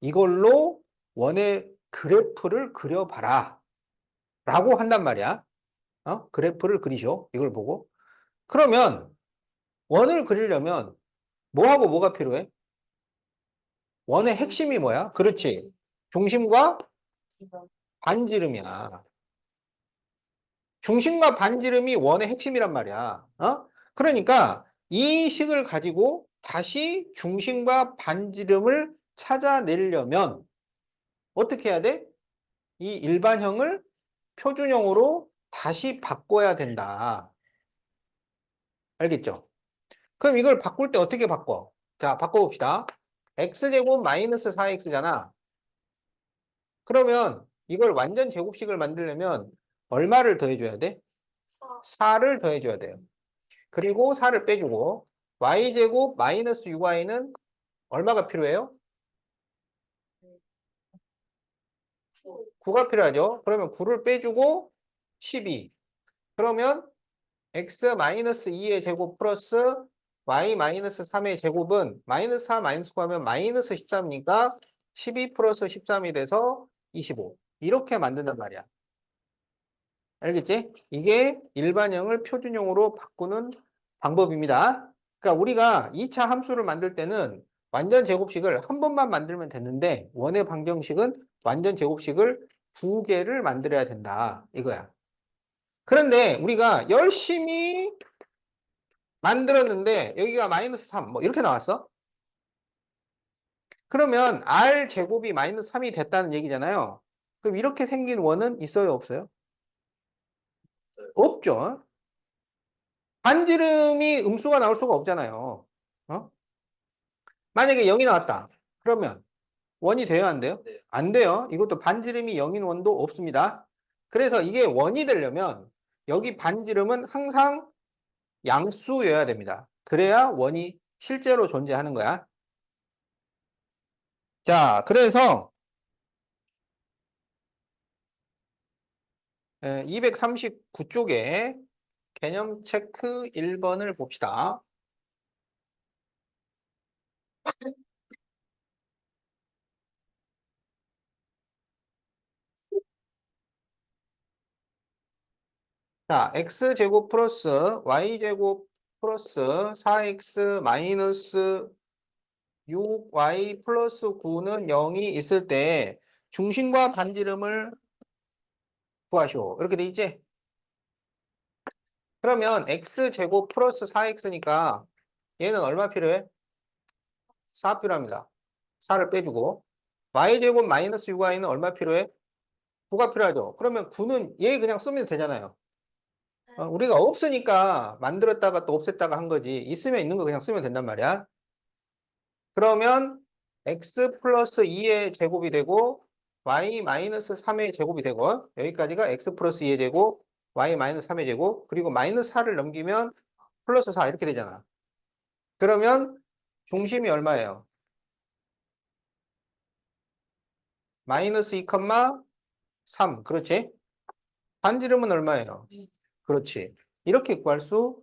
이걸로 원의 그래프를 그려봐라 라고 한단 말이야. 그래프를 그리죠. 이걸 보고. 그러면 원을 그리려면 뭐하고 뭐가 필요해? 원의 핵심이 뭐야? 그렇지. 중심과 반지름이야. 중심과 반지름이 원의 핵심이란 말이야. 그러니까 이 식을 가지고 다시 중심과 반지름을 찾아내려면 어떻게 해야 돼? 이 일반형을 표준형으로 다시 바꿔야 된다. 알겠죠? 그럼 이걸 바꿀 때 어떻게 바꿔? 자, 바꿔봅시다. x제곱 마이너스 4x잖아. 그러면 이걸 완전 제곱식을 만들려면 얼마를 더해줘야 돼? 4를 더해줘야 돼요. 그리고 4를 빼주고 y제곱 마이너스 6y는 얼마가 필요해요? 9가 필요하죠. 그러면 9를 빼주고 12. 그러면 x 마이너스 2의 제곱 플러스 y 마이너스 3의 제곱은 마이너스 4 마이너스 9 하면 마이너스 13이니까 12 플러스 13이 돼서 25. 이렇게 만든단 말이야. 알겠지? 이게 일반형을 표준형으로 바꾸는 방법입니다. 그러니까 우리가 2차 함수를 만들 때는 완전 제곱식을 한 번만 만들면 됐는데 원의 방정식은 완전 제곱식을 2개를 만들어야 된다. 이거야. 그런데 우리가 열심히 만들었는데 여기가 마이너스 3 뭐 이렇게 나왔어. 그러면 r 제곱이 마이너스 3이 됐다는 얘기잖아요. 그럼 이렇게 생긴 원은 있어요, 없어요? 없죠. 반지름이 음수가 나올 수가 없잖아요. 만약에 0이 나왔다. 그러면 원이 돼요, 안 돼요? 네. 안 돼요. 이것도 반지름이 0인 원도 없습니다. 그래서 이게 원이 되려면 여기 반지름은 항상 양수여야 됩니다. 그래야 원이 실제로 존재하는 거야. 자, 그래서 239쪽에 개념 체크 1번을 봅시다. 자, x제곱 플러스 y제곱 플러스 4x 마이너스 6y 플러스 9는 0이 있을 때 중심과 반지름을 구하시오. 이렇게 돼 있지? 그러면 x제곱 플러스 4x니까 얘는 얼마 필요해? 4 필요합니다. 4를 빼주고 y제곱 마이너스 6y는 얼마 필요해? 9가 필요하죠. 그러면 9는 얘 그냥 쓰면 되잖아요. 우리가 없으니까 만들었다가 또 없앴다가 한 거지. 있으면 있는 거 그냥 쓰면 된단 말이야. 그러면 x 플러스 2의 제곱이 되고 y 마이너스 3의 제곱이 되고 여기까지가 x 플러스 2의 제곱 y 마이너스 3의 제곱 그리고 마이너스 4를 넘기면 플러스 4 이렇게 되잖아. 그러면 중심이 얼마예요? 마이너스 2,3 그렇지? 반지름은 얼마예요? 그렇지. 이렇게 구할 수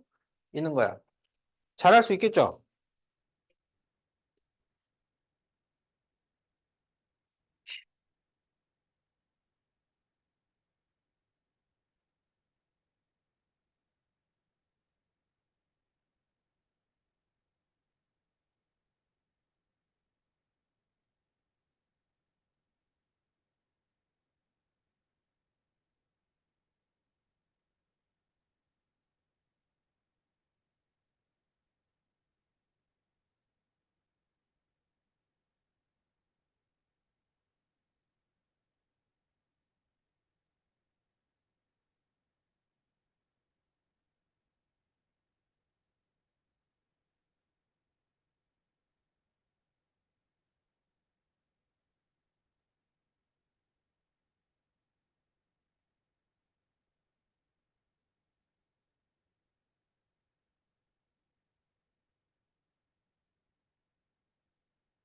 있는 거야. 잘할 수 있겠죠?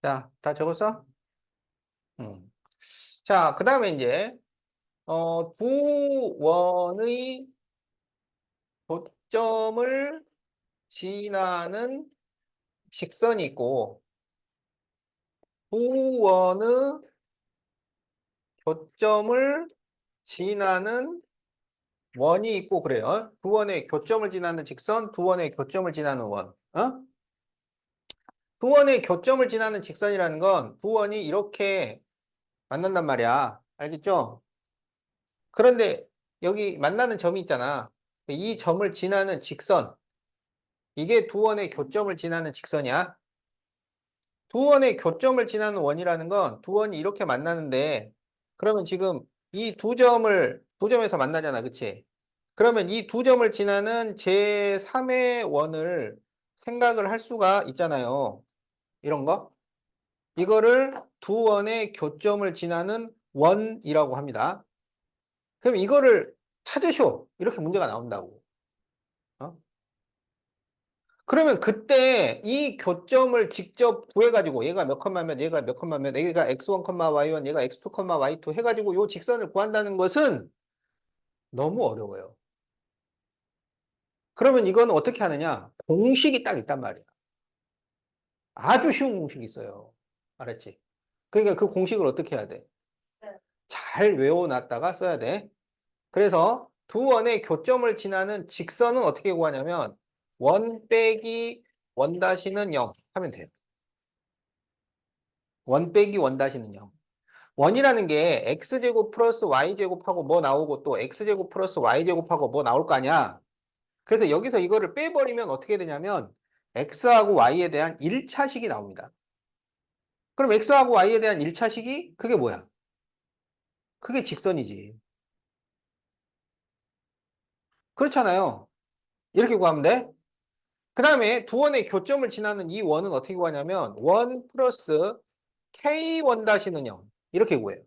자, 다 적었어? 음. 자, 그 다음에 이제 두 원의 교점을 지나는 직선이 있고 두 원의 교점을 지나는 원이 있고 그래요. 두 원의 교점을 지나는 직선, 두 원의 교점을 지나는 원. 두 원의 교점을 지나는 직선이라는 건 두 원이 이렇게 만난단 말이야. 알겠죠? 그런데 여기 만나는 점이 있잖아. 이 점을 지나는 직선. 이게 두 원의 교점을 지나는 직선이야. 두 원의 교점을 지나는 원이라는 건 두 원이 이렇게 만나는데 그러면 지금 이 두 점에서 만나잖아. 그치? 그러면 이 두 점을 지나는 제3의 원을 생각을 할 수가 있잖아요. 이런 거. 이거를 두 원의 교점을 지나는 원이라고 합니다. 그럼 이거를 찾으쇼. 이렇게 문제가 나온다고. 어? 그러면 그때 이 교점을 직접 구해가지고 얘가 몇 컴마면 얘가 몇 컴마면 얘가 x1, y1, 얘가 x2, y2 해가지고 요 직선을 구한다는 것은 너무 어려워요. 그러면 이건 어떻게 하느냐? 공식이 딱 있단 말이야. 아주 쉬운 공식이 있어요. 알았지? 그러니까 그 공식을 어떻게 해야 돼? 잘 외워놨다가 써야 돼. 그래서 두 원의 교점을 지나는 직선은 어떻게 구하냐면 원 빼기 원 다시는 0 하면 돼요. 원 빼기 원 다시는 0. 원이라는 게 x제곱 플러스 y제곱하고 뭐 나오고 또 x제곱 플러스 y제곱하고 뭐 나올 거 아니야. 그래서 여기서 이거를 빼버리면 어떻게 되냐면 x하고 y에 대한 1차식이 나옵니다. 그럼 x하고 y에 대한 1차식이 그게 뭐야? 그게 직선이지. 그렇잖아요. 이렇게 구하면 돼. 그 다음에 두 원의 교점을 지나는 이 원은 어떻게 구하냐면 원 플러스 k1 다시는 0 이렇게 구해요.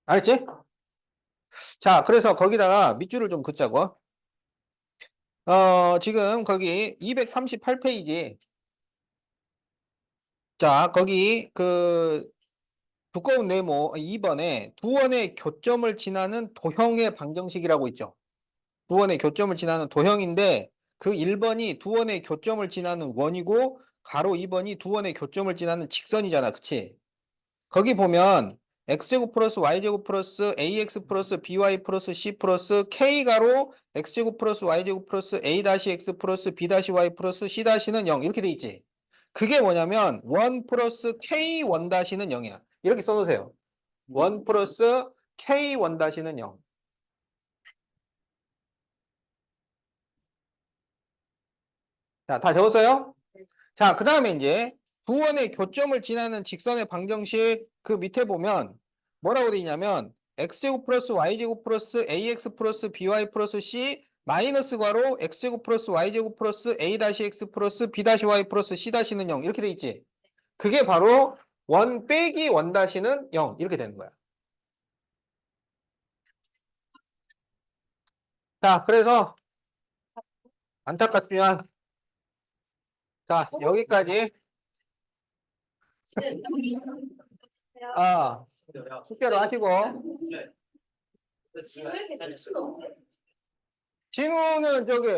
알았지? 자, 그래서 거기다가 밑줄을 좀 긋자고. 지금 거기 238페이지. 자, 거기 두꺼운 네모 2번에 두 원의 교점을 지나는 도형의 방정식이라고 있죠. 두 원의 교점을 지나는 도형인데 그 1번이 두 원의 교점을 지나는 원이고 가로 2번이 두 원의 교점을 지나는 직선이잖아. 그치? 거기 보면 x제곱 플러스 y제곱 플러스 ax 플러스 by 플러스 c 플러스 k가로 x제곱 플러스 y제곱 플러스 a 다시 x 플러스 b 다시 y 플러스 c 다시는 0 이렇게 돼 있지. 그게 뭐냐면 1 플러스 k 1 다시는 0이야. 이렇게 써놓으세요. 1 플러스 k 1 다시는 0. 자, 다 적었어요? 자, 그 다음에 이제 두 원의 교점을 지나는 직선의 방정식 그 밑에 보면 뭐라고 돼 있냐면 x제곱 플러스 y제곱 플러스 ax 플러스 by 플러스 c 마이너스 괄호 x제곱 플러스 y제곱 플러스 a 다시 x 플러스 b 다시 y 플러스 c 다시는 0 이렇게 돼 있지. 그게 바로 1 빼기 1 다시는 0 이렇게 되는 거야. 자, 그래서 안타깝지만 자, 여기까지 아, 숙제로 하시고 지금 왜 이렇게 될 수가 없네. 진우는 저기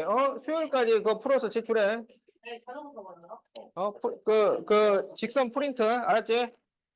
수요일까지 그거 풀어서 제출해. 네, 자전거 타고 왔나? 그 직선 프린트 알았지?